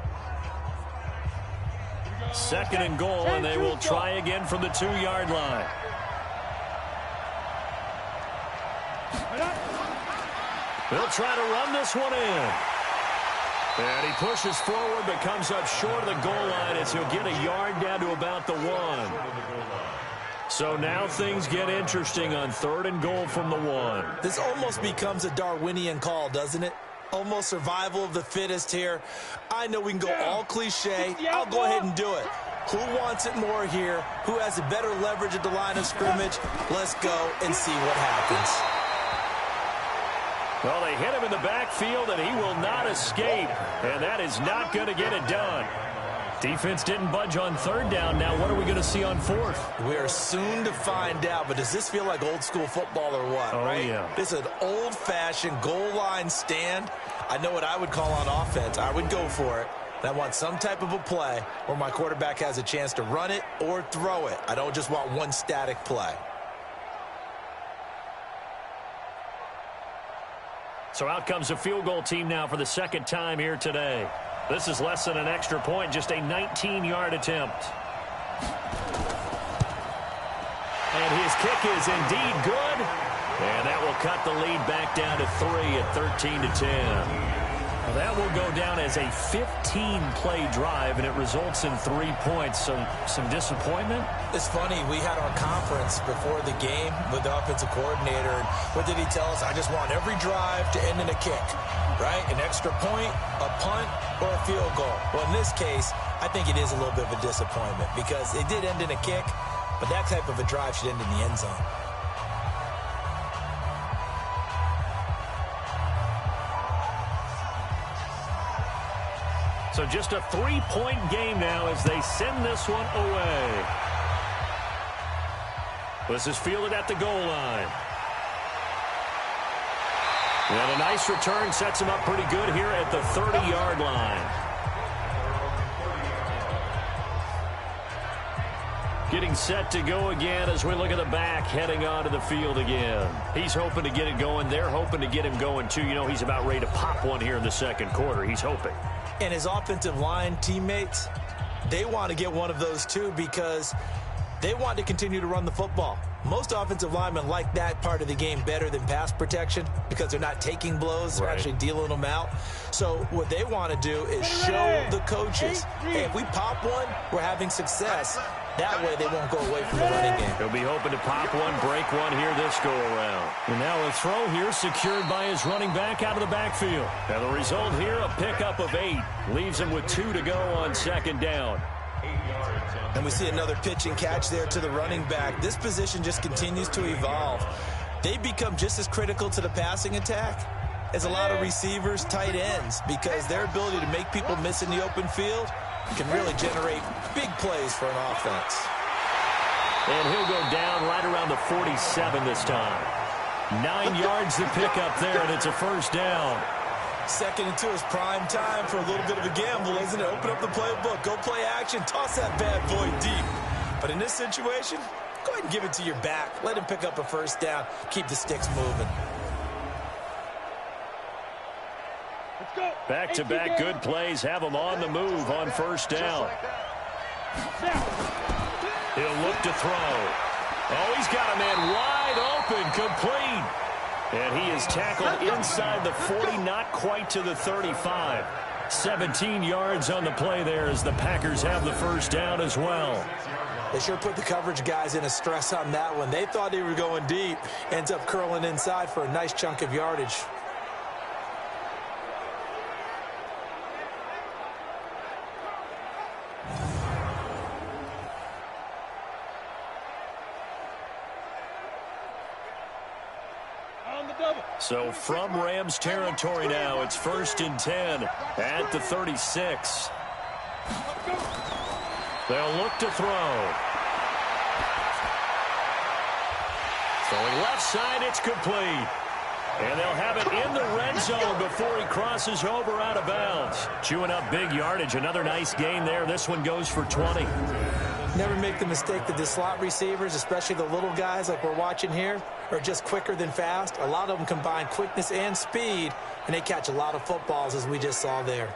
2nd and goal, and they will try again from the 2-yard line. They'll try to run this one in. And he pushes forward but comes up short of the goal line as he'll get a yard down to about the 1. So now things get interesting on 3rd and goal from the 1. This almost becomes a Darwinian call, doesn't it? Almost survival of the fittest here. I know we can go all cliche. I'll go ahead and do it. Who wants it more here? Who has a better leverage at the line of scrimmage? Let's go and see what happens. Well, they hit him in the backfield, and he will not escape. And that is not going to get it done. Defense didn't budge on third down. Now what are we going to see on fourth? We are soon to find out, but does this feel like old school football or what, right? Yeah. This is an old-fashioned goal line stand. I know what I would call on offense. I would go for it. And I want some type of a play where my quarterback has a chance to run it or throw it. I don't just want one static play. So out comes a field goal team now for the second time here today. This is less than an extra point, just a 19-yard attempt. And his kick is indeed good. And that will cut the lead back down to 3 at 13-10. Well, that will go down as a 15-play drive, and it results in 3 points. So some disappointment? It's funny. We had our conference before the game with the offensive coordinator. And what did he tell us? I just want every drive to end in a kick, right? An extra point, a punt, or a field goal. Well, in this case, I think it is a little bit of a disappointment because it did end in a kick, but that type of a drive should end in the end zone. So just a 3-point game now as they send this one away. This is fielded at the goal line. And a nice return sets him up pretty good here at the 30-yard line. Getting set to go again as we look at the back heading onto the field again. He's hoping to get it going. They're hoping to get him going, too. You know, he's about ready to pop one here in the second quarter. He's hoping. And his offensive line teammates, they want to get one of those, too, because they want to continue to run the football. Most offensive linemen like that part of the game better than pass protection because they're not taking blows. They're actually dealing them out. So what they want to do is show the coaches, hey, if we pop one, we're having success. That way they won't go away from the running game. He'll be hoping to pop one, break one here this go-around. And now a throw here secured by his running back out of the backfield. And the result here, a pickup of 8. Leaves him with 2 to go on second down. And we see another pitch and catch there to the running back. This position just continues to evolve. They become just as critical to the passing attack as a lot of receivers, tight ends, because their ability to make people miss in the open field can really generate big plays for an offense. And he'll go down right around the 47 this time. 9 yards to pick up there, and it's a first down. 2nd and 2 is prime time for a little bit of a gamble, isn't it? Open up the playbook, go play action, toss that bad boy deep. But in this situation, go ahead and give it to your back. Let him pick up a first down. Keep the sticks moving. Back-to-back good plays have him on the move on first down. He'll look to throw. Oh, he's got a man wide open, complete. And he is tackled inside the 40, not quite to the 35. 17 yards on the play there as the Packers have the first down as well. They sure put the coverage guys in a stress on that one. They thought they were going deep. Ends up curling inside for a nice chunk of yardage. So from Rams territory now, it's 1st and 10 at the 36. They'll look to throw. Throwing left side, it's complete. And they'll have it in the red zone before he crosses over out of bounds. Chewing up big yardage. Another nice gain there. This one goes for 20. Never make the mistake that the slot receivers, especially the little guys like we're watching here, are just quicker than fast. A lot of them combine quickness and speed, and they catch a lot of footballs, as we just saw there.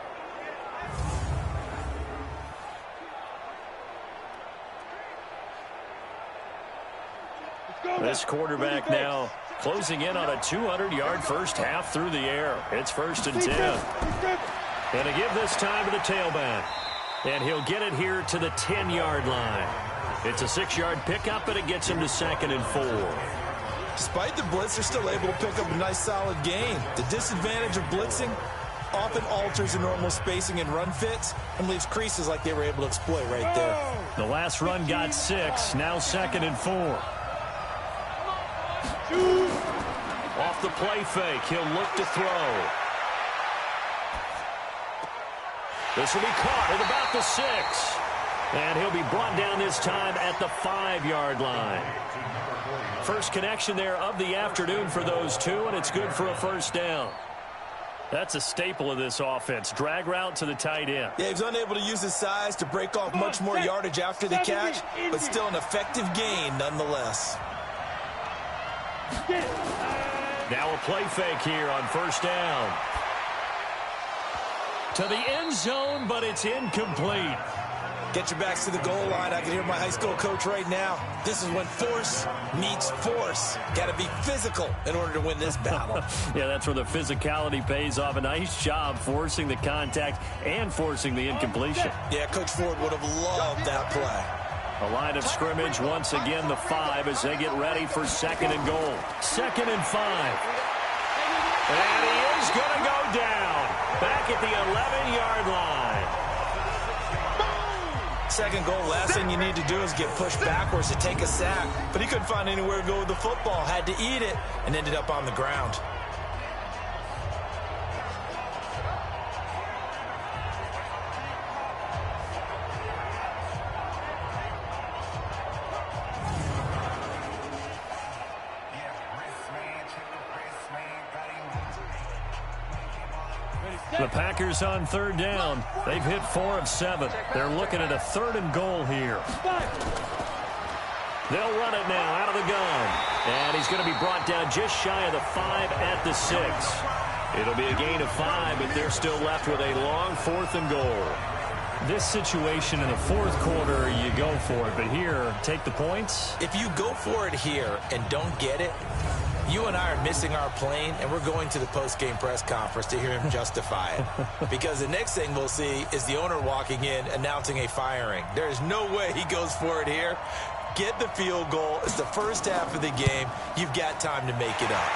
This quarterback now closing in on a 200-yard first half through the air. It's 1st and 10. And to give this time to the tailback. And he'll get it here to the 10-yard line. It's a 6-yard pickup, and it gets him to 2nd and 4. Despite the blitz, they're still able to pick up a nice solid gain. The disadvantage of blitzing often alters the normal spacing and run fits and leaves creases like they were able to exploit right there. The last run got 6, now 2nd and 4. Off the play fake, he'll look to throw. This will be caught at about the 6. And he'll be brought down this time at the 5-yard line. First connection there of the afternoon for those two, and it's good for a first down. That's a staple of this offense. Drag route to the tight end. Yeah, he was unable to use his size to break off much more yardage after the catch, but still an effective gain nonetheless. Now a play fake here on first down. To the end zone, but it's incomplete. Get your backs to the goal line. I can hear my high school coach right now. This is when force meets force. Got to be physical in order to win this battle. Yeah, that's where the physicality pays off. A nice job forcing the contact and forcing the incompletion. Yeah, Coach Ford would have loved that play. A line of scrimmage, once again the 5 as they get ready for 2nd and goal. 2nd and 5. And he is going to go down. Back at the 11-yard line. 2nd goal, last thing you need to do is get pushed backwards to take a sack. But he couldn't find anywhere to go with the football. Had to eat it and ended up on the ground. The Packers on 3rd down. They've hit 4 of 7. They're looking at a 3rd and goal here. They'll run it now out of the gun. And he's going to be brought down just shy of the 5 at the 6. It'll be a gain of 5, but they're still left with a long 4th and goal. This situation in the 4th quarter, you go for it. But here, take the points. If you go for it here and don't get it, you and I are missing our plane, and we're going to the post-game press conference to hear him justify it. Because the next thing we'll see is the owner walking in announcing a firing. There is no way he goes for it here. Get the field goal. It's the first half of the game. You've got time to make it up.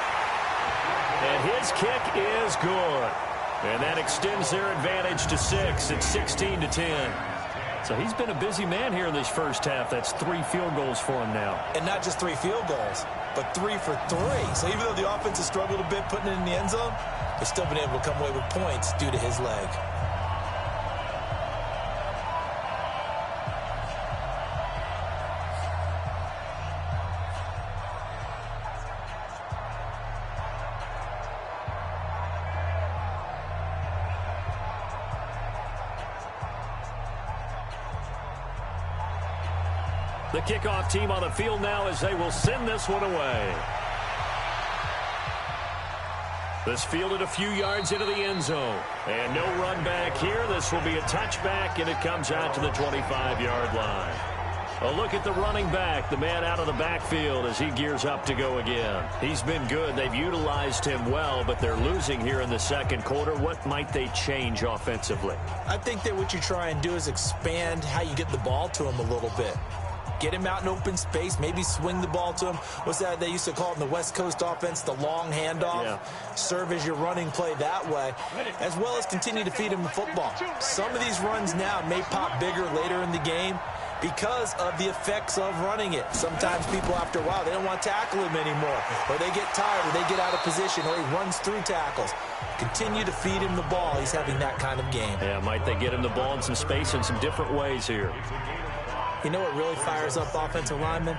And his kick is good. And that extends their advantage to 6. It's 16-10. So he's been a busy man here in this first half. That's 3 field goals for him now. And not just 3 field goals, but 3 for 3. So even though the offense has struggled a bit putting it in the end zone, they've still been able to come away with points due to his leg. The kickoff team on the field now as they will send this one away. This fielded a few yards into the end zone. And no run back here. This will be a touchback, and it comes out to the 25-yard line. A look at the running back, the man out of the backfield as he gears up to go again. He's been good. They've utilized him well, but they're losing here in the 2nd quarter. What might they change offensively? I think that what you try and do is expand how you get the ball to him a little bit. Get him out in open space, maybe swing the ball to him. What's that they used to call it in the West Coast offense, the long handoff? Yeah. Serve as your running play that way, as well as continue to feed him the football. Some of these runs now may pop bigger later in the game because of the effects of running it. Sometimes people, after a while, they don't want to tackle him anymore, or they get tired, or they get out of position, or he runs through tackles. Continue to feed him the ball. He's having that kind of game. Yeah, might they get him the ball in some space in some different ways here? You know what really fires up offensive linemen?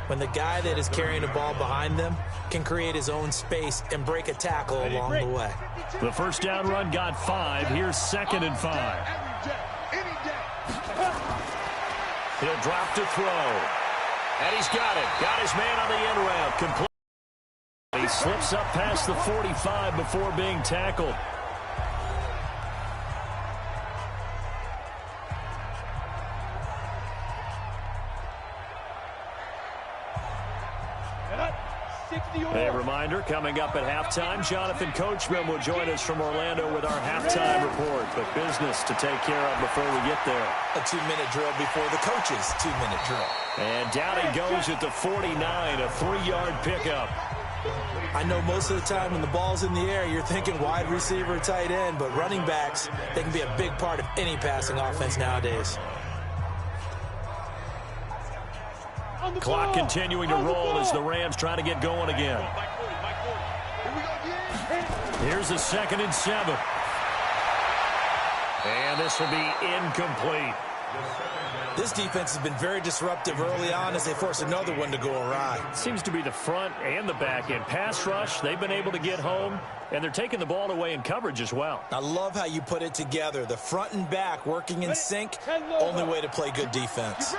When the guy that is carrying the ball behind them can create his own space and break a tackle along the way. The first down run got 5. Here's 2nd and 5. He'll drop to throw. And he's got it. Got his man on the end route. Complete. He slips up past the 45 before being tackled. A reminder, coming up at halftime, Jonathan Coachman will join us from Orlando with our halftime report. But business to take care of before we get there. A 2-minute drill before the coach's 2-minute drill. And down he goes at the 49, a 3-yard pickup. I know most of the time when the ball's in the air, you're thinking wide receiver, tight end, but running backs, they can be a big part of any passing offense nowadays. Clock continuing to roll as the Rams try to get going again. Here's a 2nd and 7. And this will be incomplete. This defense has been very disruptive early on as they force another one to go awry. Seems to be the front and the back end. Pass rush, they've been able to get home, and they're taking the ball away in coverage as well. I love how you put it together. The front and back working in sync, only way to play good defense.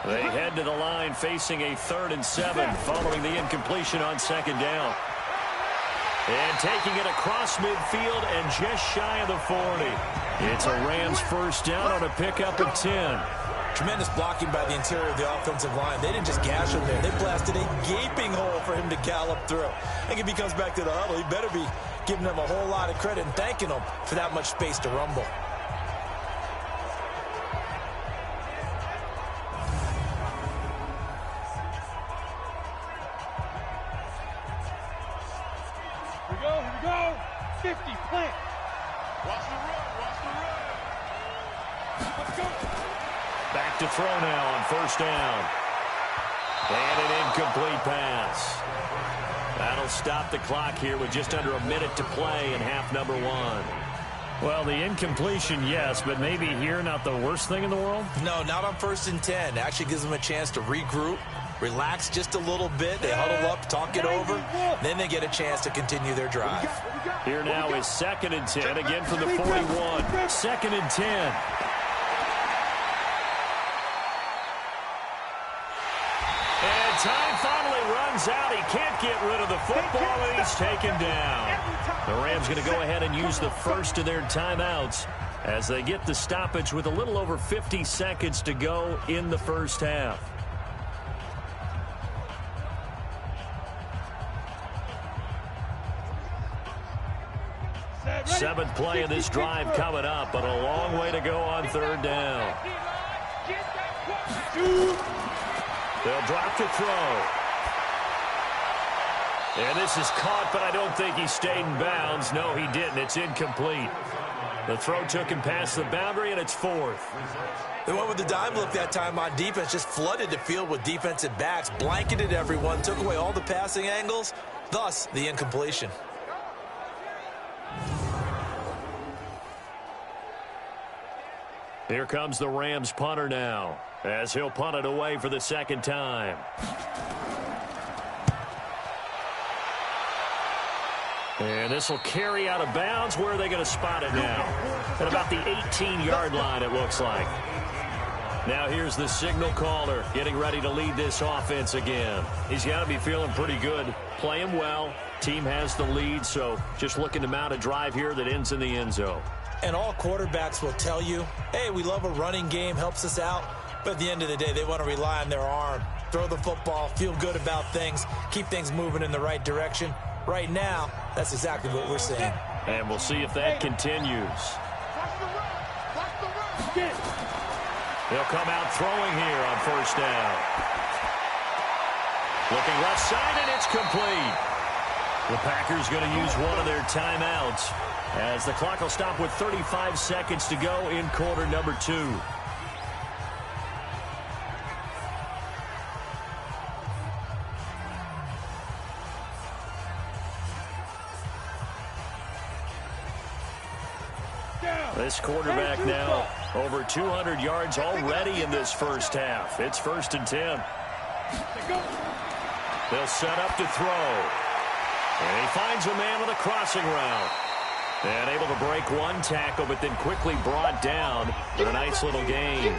They head to the line facing a 3rd and 7 following the incompletion on 2nd down. And taking it across midfield and just shy of the 40. It's a Rams 1st down on a pickup of 10. Tremendous blocking by the interior of the offensive line. They didn't just gash him there. They blasted a gaping hole for him to gallop through. I think if he comes back to the huddle, he better be giving them a whole lot of credit and thanking them for that much space to rumble. Here we go. 50, plant. Watch the run, watch the run. Let's go. Back to throw now on 1st down. And an incomplete pass. That'll stop the clock here with just under a minute to play in half number 1. Well, the incompletion, yes, but maybe here not the worst thing in the world? No, not on 1st and 10. It actually gives them a chance to regroup, relax just a little bit. They huddle up, talk it over. Then they get a chance to continue their drive. Here now is 2nd and 10, again from the 41. 2nd and 10. And time finally runs out. He can't get rid of the football, and he's taken down. The Rams going to go ahead and use the first of their timeouts as they get the stoppage with a little over 50 seconds to go in the 1st half. Seventh play of this drive coming up, but a long way to go on 3rd down. They'll drop to throw. And this is caught, but I don't think he stayed in bounds. No, he didn't. It's incomplete. The throw took him past the boundary, and it's 4th. They went with the dime look that time on defense, just flooded the field with defensive backs, blanketed everyone, took away all the passing angles, thus the incompletion. Here comes the Rams punter now, as he'll punt it away for the 2nd time. And this will carry out of bounds. Where are they going to spot it now? At about the 18-yard line, it looks like. Now here's the signal caller getting ready to lead this offense again. He's got to be feeling pretty good, playing well. Team has the lead, so just looking to mount a drive here that ends in the end zone. And all quarterbacks will tell you, hey, we love a running game, helps us out. But at the end of the day, they want to rely on their arm. Throw the football, feel good about things, keep things moving in the right direction. Right now, that's exactly what we're seeing. And we'll see if that continues. Watch the run, watch the run. They'll come out throwing here on 1st down. Looking left side, and it's complete. The Packers going to use one of their timeouts as the clock will stop with 35 seconds to go in quarter number 2. This quarterback now over 200 yards already in this 1st half. It's 1st and 10. They'll set up to throw. And he finds a man with a crossing route. And able to break one tackle, but then quickly brought down for a nice little gain.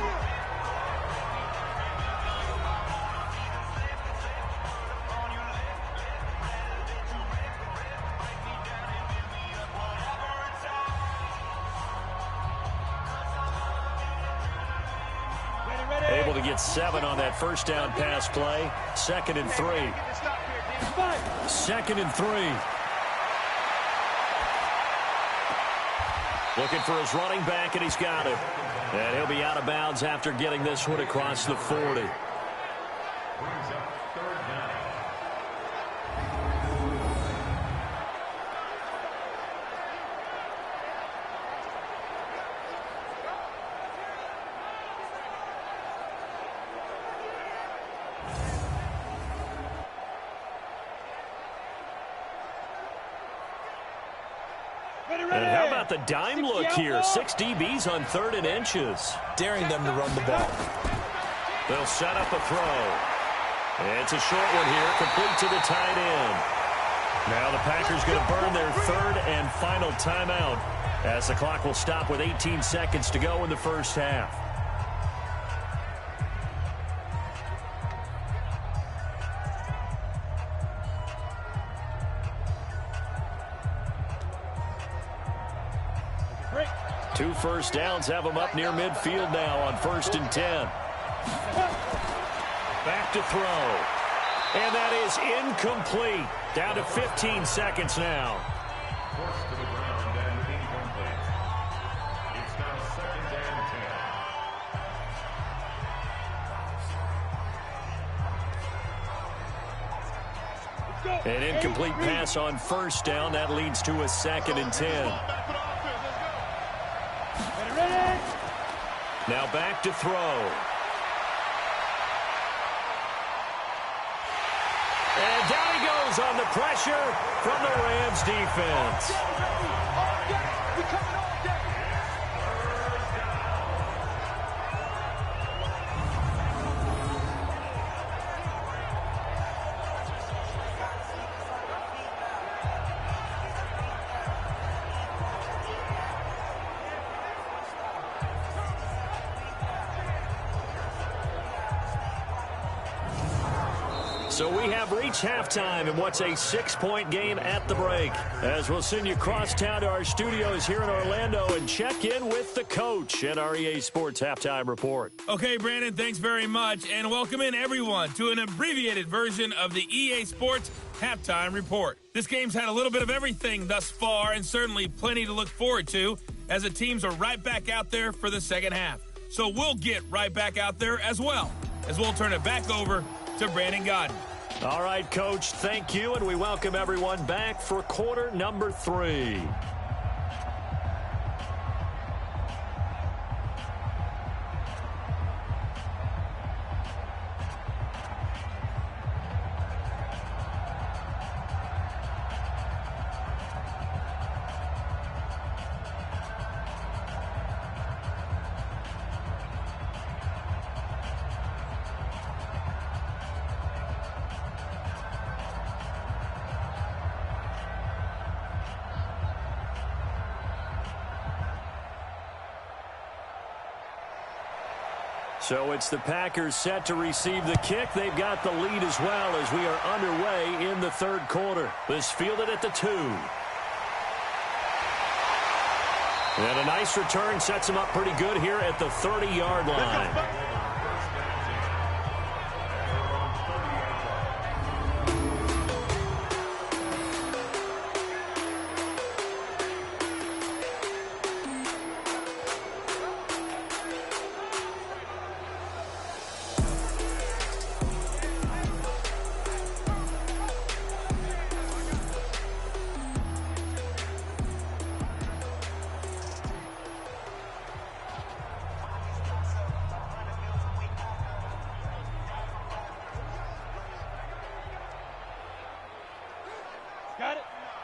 Able to get 7 on that 1st down pass play. 2nd and 3. 2nd and 3. Looking for his running back, and he's got it. And he'll be out of bounds after getting this one across the 40. And how about the dime look here? 6 DBs on 3rd and inches. Daring them to run the ball. They'll set up a throw. It's a short one here, complete to the tight end. Now the Packers going to burn their 3rd and final timeout as the clock will stop with 18 seconds to go in the first half. Two first downs have them up near midfield now on 1st and 10. Back to throw. And that is incomplete. Down to 15 seconds now. Forced to the ground and incomplete. It's now 2nd and 10. An incomplete pass on 1st down. That leads to a 2nd and 10. Now back to throw. And down he goes on the pressure from the Rams defense. So we have reached halftime in what's a 6-point game at the break. As we'll send you across town to our studios here in Orlando and check in with the coach at our EA Sports Halftime Report. Okay, Brandon, thanks very much. And welcome in, everyone, to an abbreviated version of the EA Sports Halftime Report. This game's had a little bit of everything thus far and certainly plenty to look forward to as the teams are right back out there for the second half. So we'll get right back out there as well as we'll turn it back over to Brandon Godden. All right, Coach, thank you, and we welcome everyone back for quarter number 3. So it's the Packers set to receive the kick. They've got the lead as well as we are underway in the 3rd quarter. This fielded at the 2. And a nice return sets them up pretty good here at the 30-yard line.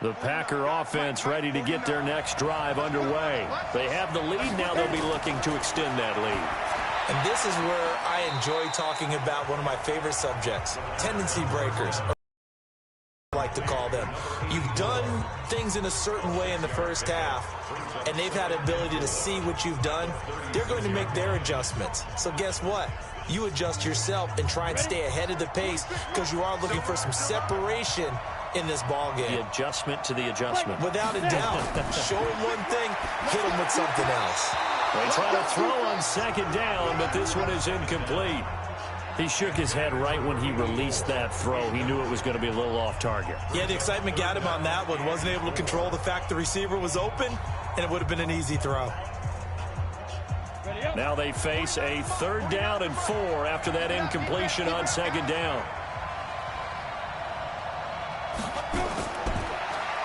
The Packer offense ready to get their next drive underway. They have the lead. Now they'll be looking to extend that lead. And this is where I enjoy talking about one of my favorite subjects, tendency breakers, I like to call them. You've done things in a certain way in the first half, and they've had the ability to see what you've done. They're going to make their adjustments. So guess what? You adjust yourself and try and stay ahead of the pace because you are looking for some separation in this ball game. The adjustment to the adjustment. Without a doubt. Show him one thing, hit him with something else. They try to throw on 2nd down, but this one is incomplete. He shook his head right when he released that throw. He knew it was going to be a little off target. Yeah, the excitement got him on that one. Wasn't able to control the fact the receiver was open, and it would have been an easy throw. Now they face a 3rd down and 4 after that incompletion on 2nd down.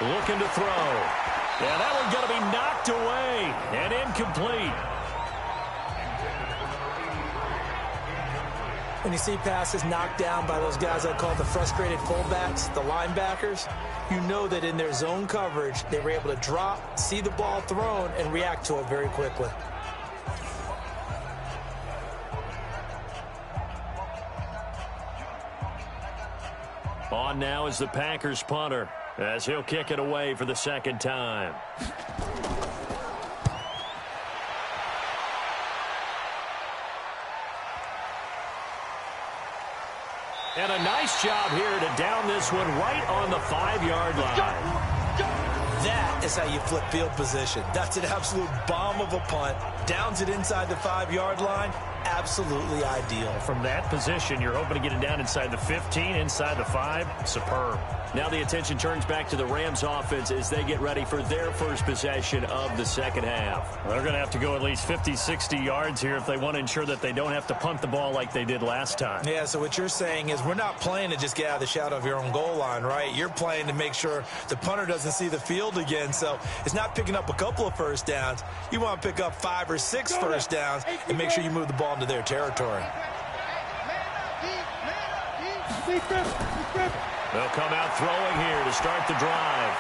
Looking to throw. Yeah, that one's going to be knocked away and incomplete. When you see passes knocked down by those guys I call the frustrated fullbacks, the linebackers, you know that in their zone coverage, they were able to drop, see the ball thrown, and react to it very quickly. On now is the Packers punter, as he'll kick it away for the second time. And a nice job here to down this one right on the 5-yard line. That is how you flip field position. That's an absolute bomb of a punt. Downs it inside the 5-yard line. Absolutely ideal. From that position, you're hoping to get it down inside the 15, inside the 5. Superb. Now the attention turns back to the Rams offense as they get ready for their first possession of the second half. They're going to have to go at least 50, 60 yards here if they want to ensure that they don't have to punt the ball like they did last time. Yeah, so what you're saying is we're not playing to just get out of the shadow of your own goal line, right? You're playing to make sure the punter doesn't see the field again. So it's not picking up a couple of first downs. You want to pick up 5 or 6 first downs and make sure you move the ball into their territory. They'll come out throwing here to start the drive.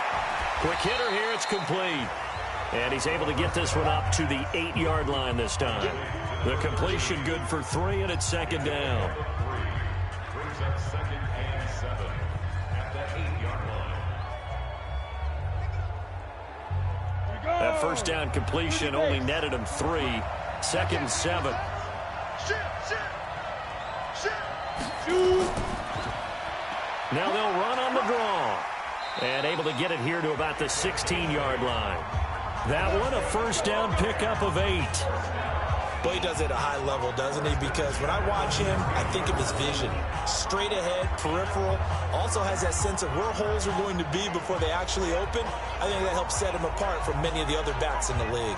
Quick hitter here, it's complete. And he's able to get this one up to the 8-yard line this time. The completion good for 3, and it's second down. Brings up 2nd and 7 at the 8-yard line. That first down completion only netted him 3. 2nd and 7. Now they'll run on the draw. And able to get it here to about the 16-yard line. That one, a first down pickup of 8. But he does it at a high level, doesn't he? Because when I watch him, I think of his vision. Straight ahead, peripheral. Also has that sense of where holes are going to be before they actually open. I think that helps set him apart from many of the other backs in the league.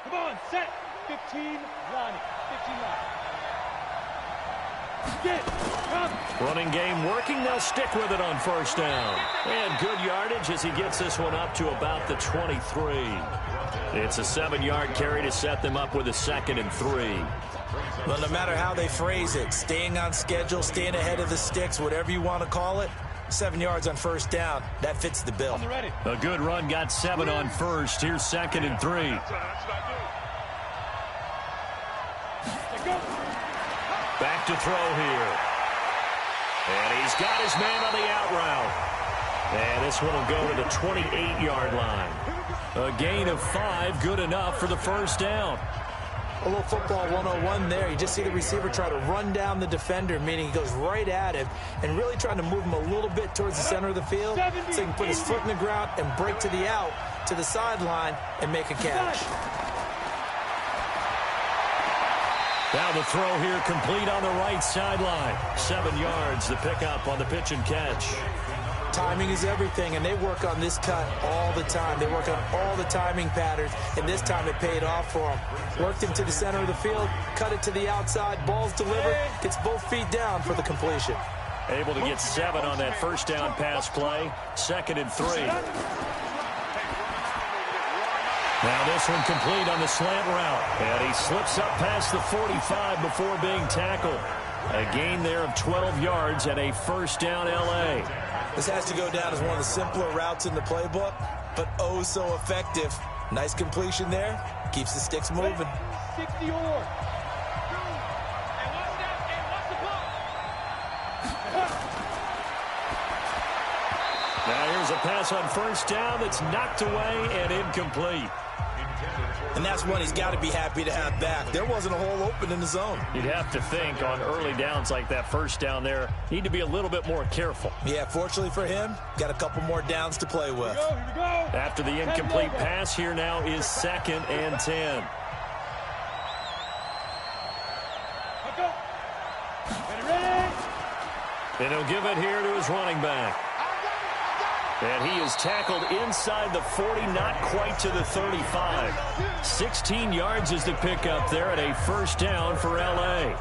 Come on, set. 15, line. 15, line. Get, come. Running game working. They'll stick with it on first down. And good yardage as he gets this one up to about the 23. It's a 7-yard carry to set them up with a 2nd and 3. Well, no matter how they phrase it, staying on schedule, staying ahead of the sticks, whatever you want to call it, 7 yards on first down, that fits the bill. A good run got 7 on first. Here's 2nd and 3. Back to throw here. And he's got his man on the out route. And this one will go to the 28-yard line. A gain of 5, good enough for the first down. A little football 101 there. You just see the receiver try to run down the defender, meaning he goes right at him and really trying to move him a little bit towards the center of the field so he can put his foot in the ground and break to the out, to the sideline, and make a catch. Now the throw here complete on the right sideline. 7 yards, the pickup on the pitch and catch. Timing is everything, and they work on this cut all the time. They work on all the timing patterns, and this time it paid off for them. Worked him to the center of the field, cut it to the outside, ball's delivered, gets both feet down for the completion. Able to get 7 on that first down pass play. 2nd and 3. Now this one complete on the slant route. And he slips up past the 45 before being tackled. A gain there of 12 yards and a first down L.A. This has to go down as one of the simpler routes in the playbook, but oh so effective. Nice completion there. Keeps the sticks moving. 60 or. Now here's a pass on first down that's knocked away and incomplete. And that's one he's got to be happy to have back. There wasn't a hole open in the zone. You'd have to think on early downs like that first down there, need to be a little bit more careful. Yeah, fortunately for him, got a couple more downs to play with. Here we go. After the incomplete pass, here now is 2nd and 10. Let's go. Ready. And he'll give it here to his running back. And he is tackled inside the 40, not quite to the 35. 16 yards is the pickup there at a first down for L.A.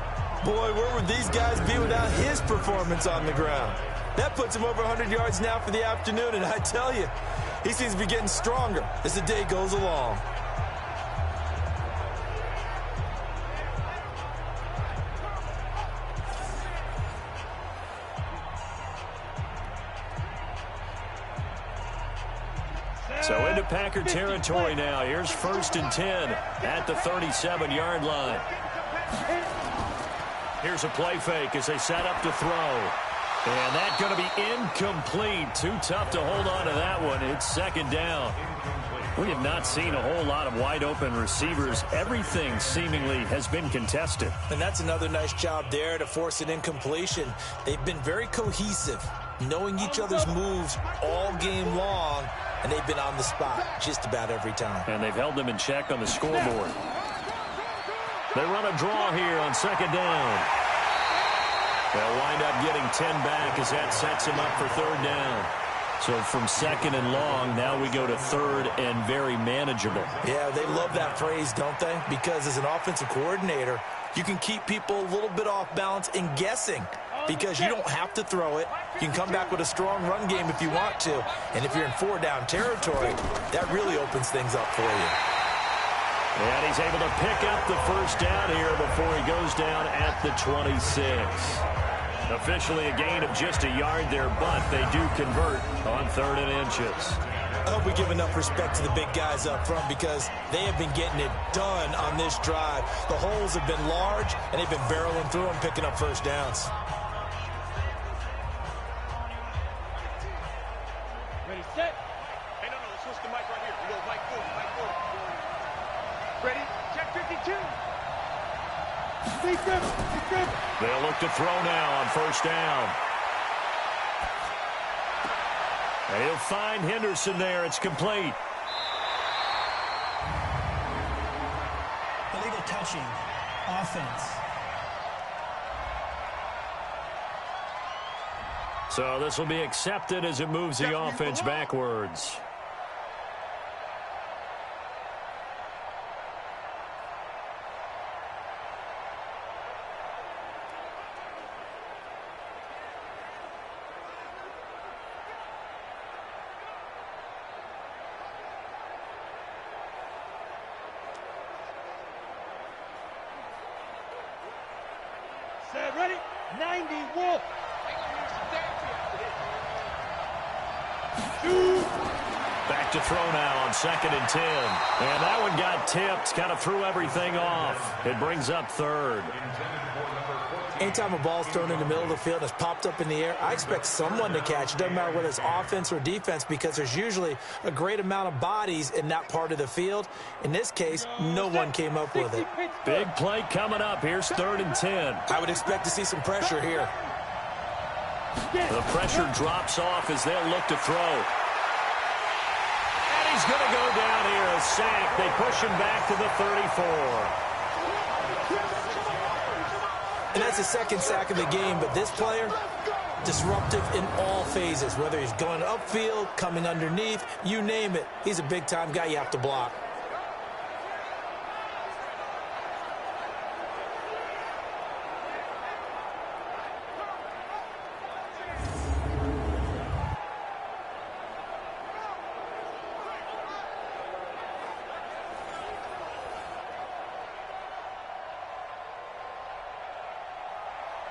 Boy, where would these guys be without his performance on the ground? That puts him over 100 yards now for the afternoon, and I tell you, he seems to be getting stronger as the day goes along. So into Packer territory now. Here's 1st and 10 at the 37-yard line. Here's a play fake as they set up to throw. And that's going to be incomplete. Too tough to hold on to that one. It's 2nd down. We have not seen a whole lot of wide-open receivers. Everything seemingly has been contested. And that's another nice job there to force an incompletion. They've been very cohesive, knowing each other's moves all game long, and they've been on the spot just about every time. And they've held them in check on the scoreboard. They run a draw here on 2nd down. They'll wind up getting 10 back as that sets him up for 3rd down. So from 2nd and long, now we go to 3rd and very manageable. Yeah, they love that phrase, don't they? Because as an offensive coordinator, you can keep people a little bit off balance and guessing because you don't have to throw it. You can come back with a strong run game if you want to. And if you're in 4-down territory, that really opens things up for you. And he's able to pick up the 1st down here before he goes down at the 26. Officially a gain of just a yard there, but they do convert on 3rd and inches. I hope we give enough respect to the big guys up front because they have been getting it done on this drive. The holes have been large, and they've been barreling through them, picking up 1st downs. Ready, set. Hey, no, switch the mic right here. We go mic forward. Ready, check 52. They'll look to throw now on 1st down. And he'll find Henderson there. It's complete. Illegal touching. Offense. So this will be accepted as it moves the offense backwards. Ready? 90 Wolf. Back to throw now on 2nd and 10. And that one got tipped. Kind of threw everything off. It brings up 3rd. Anytime a ball's thrown in the middle of the field and it's popped up in the air, I expect someone to catch. It doesn't matter whether it's offense or defense because there's usually a great amount of bodies in that part of the field. In this case, no one came up with it. Big play coming up. Here's 3rd and 10. I would expect to see some pressure here. The pressure drops off as they'll look to throw. And he's going to go down here. A sack. They push him back to the 34. And that's the 2nd sack of the game, but this player, disruptive in all phases, whether he's going upfield, coming underneath, you name it. He's a big-time guy you have to block.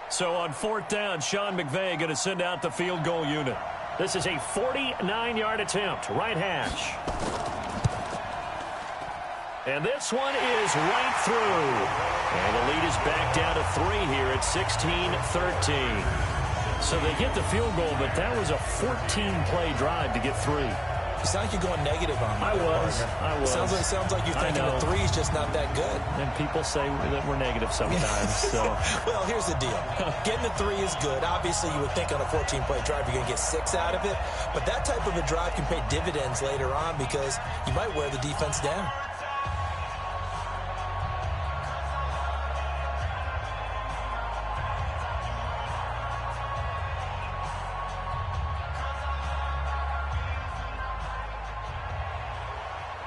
So on 4th down, Sean McVay going to send out the field goal unit. This is a 49-yard attempt, right hash. And this one is right through. And the lead is back down to 3 here at 16-13. So they get the field goal, but that was a 14-play drive to get 3. You sound like you're going negative on me. I was. Sounds like you're thinking the 3's just not that good. And people say that we're negative sometimes. So. Well, here's the deal. Getting the 3 is good. Obviously, you would think on a 14-play drive you're going to get 6 out of it. But that type of a drive can pay dividends later on because you might wear the defense down.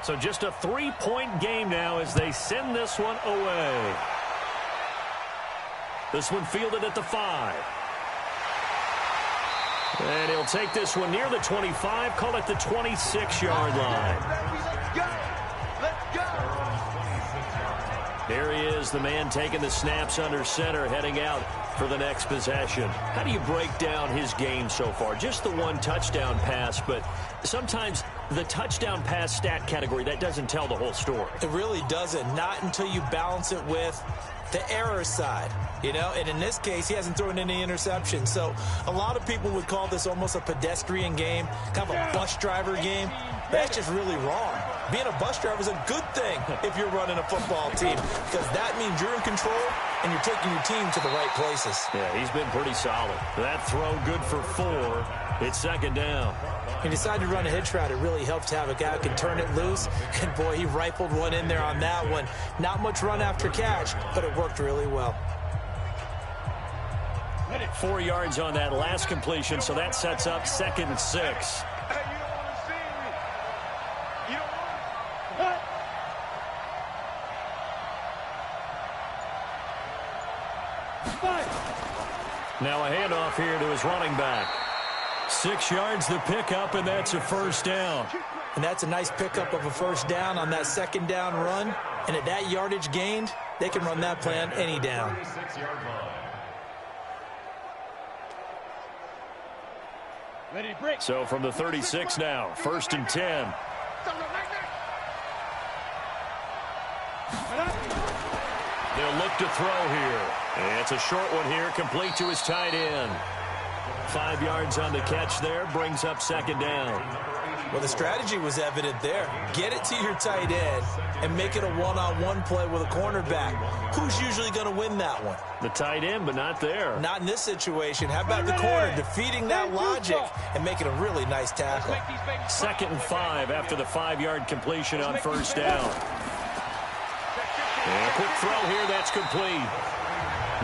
So just a 3-point game now as they send this one away. This one fielded at the 5. And he'll take this one near the 25, call it the 26-yard line. Let's go. Let's go. Here he is, the man taking the snaps under center, heading out for the next possession. How do you break down his game so far? Just the one touchdown pass, but sometimes the touchdown pass stat category, that doesn't tell the whole story. It really doesn't. Not until you balance it with the error side, you know, and in this case, he hasn't thrown any interceptions. So a lot of people would call this almost a pedestrian game, kind of a bus driver game. That's just really wrong. Being a bus driver is a good thing if you're running a football team, because that means you're in control and you're taking your team to the right places. Yeah, he's been pretty solid. That throw good for 4. It's second down. He decided to run a hitch route. It really helps to have a guy who can turn it loose. And, boy, he rifled one in there on that one. Not much run after catch, but it worked really well. 4 yards on that last completion, so that sets up 2nd and 6. Hey, you don't want to see me. You don't want to. Now a handoff here to his running back. 6 yards the pickup, and that's a first down. And that's a nice pickup of a first down on that second down run. And at that yardage gained, they can run that play on any down. 36-yard line. Ready to break. So from the 36 now, 1st and 10. They'll look to throw here. And it's a short one here, complete to his tight end. 5 yards on the catch there, brings up 2nd down. Well, the strategy was evident there. Get it to your tight end and make it a one-on-one play with a cornerback. Who's usually going to win that one? The tight end, but not there. Not in this situation. How about the corner defeating that logic and making a really nice tackle? 2nd and 5 after the 5-yard completion on first down. And a quick throw here, that's complete.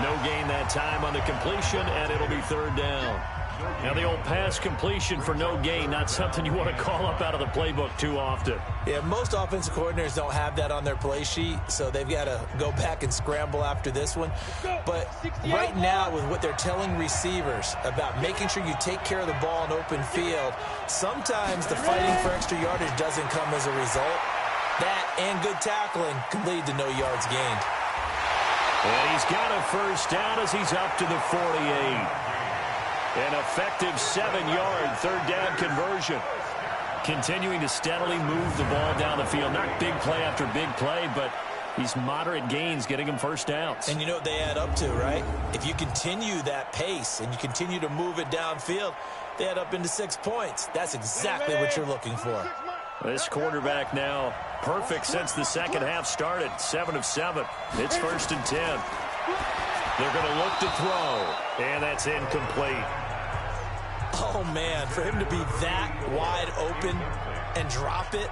No gain that time on the completion, and it'll be 3rd down. Now the old pass completion for no gain, not something you want to call up out of the playbook too often. Yeah, most offensive coordinators don't have that on their play sheet, so they've got to go back and scramble after this one. But right now, with what they're telling receivers about making sure you take care of the ball in open field, sometimes the fighting for extra yardage doesn't come as a result. That and good tackling can lead to no yards gained. And he's got a first down as he's up to the 48. An effective 7-yard 3rd down conversion. Continuing to steadily move the ball down the field. Not big play after big play, but these moderate gains getting him first downs. And you know what they add up to, right? If you continue that pace and you continue to move it downfield, they add up into 6 points. That's exactly what you're looking for. This quarterback now perfect since the second half started. 7 of 7. It's 1st and 10. They're going to look to throw, and that's incomplete. Oh, man, for him to be that wide open and drop it.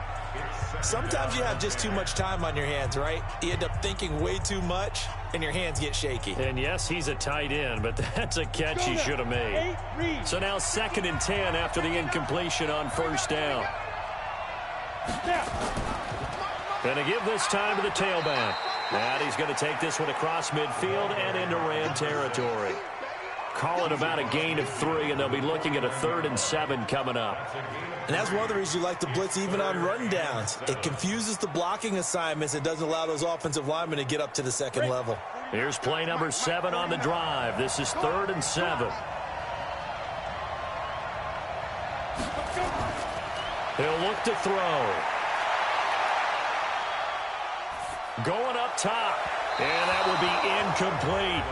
Sometimes you have just too much time on your hands, right? You end up thinking way too much, and your hands get shaky. And, yes, he's a tight end, but that's a catch he should have made. So now 2nd and 10 after the incompletion on first down. Going to give this time to the tailback. And he's going to take this one across midfield and into Ram territory. Call it about a gain of 3, and they'll be looking at a 3rd and 7 coming up. And that's one of the reasons you like to blitz even on rundowns. It confuses the blocking assignments. It doesn't allow those offensive linemen to get up to the second level. Here's play number 7 on the drive. This is 3rd and 7. He'll look to throw. Going up top. And that will be incomplete.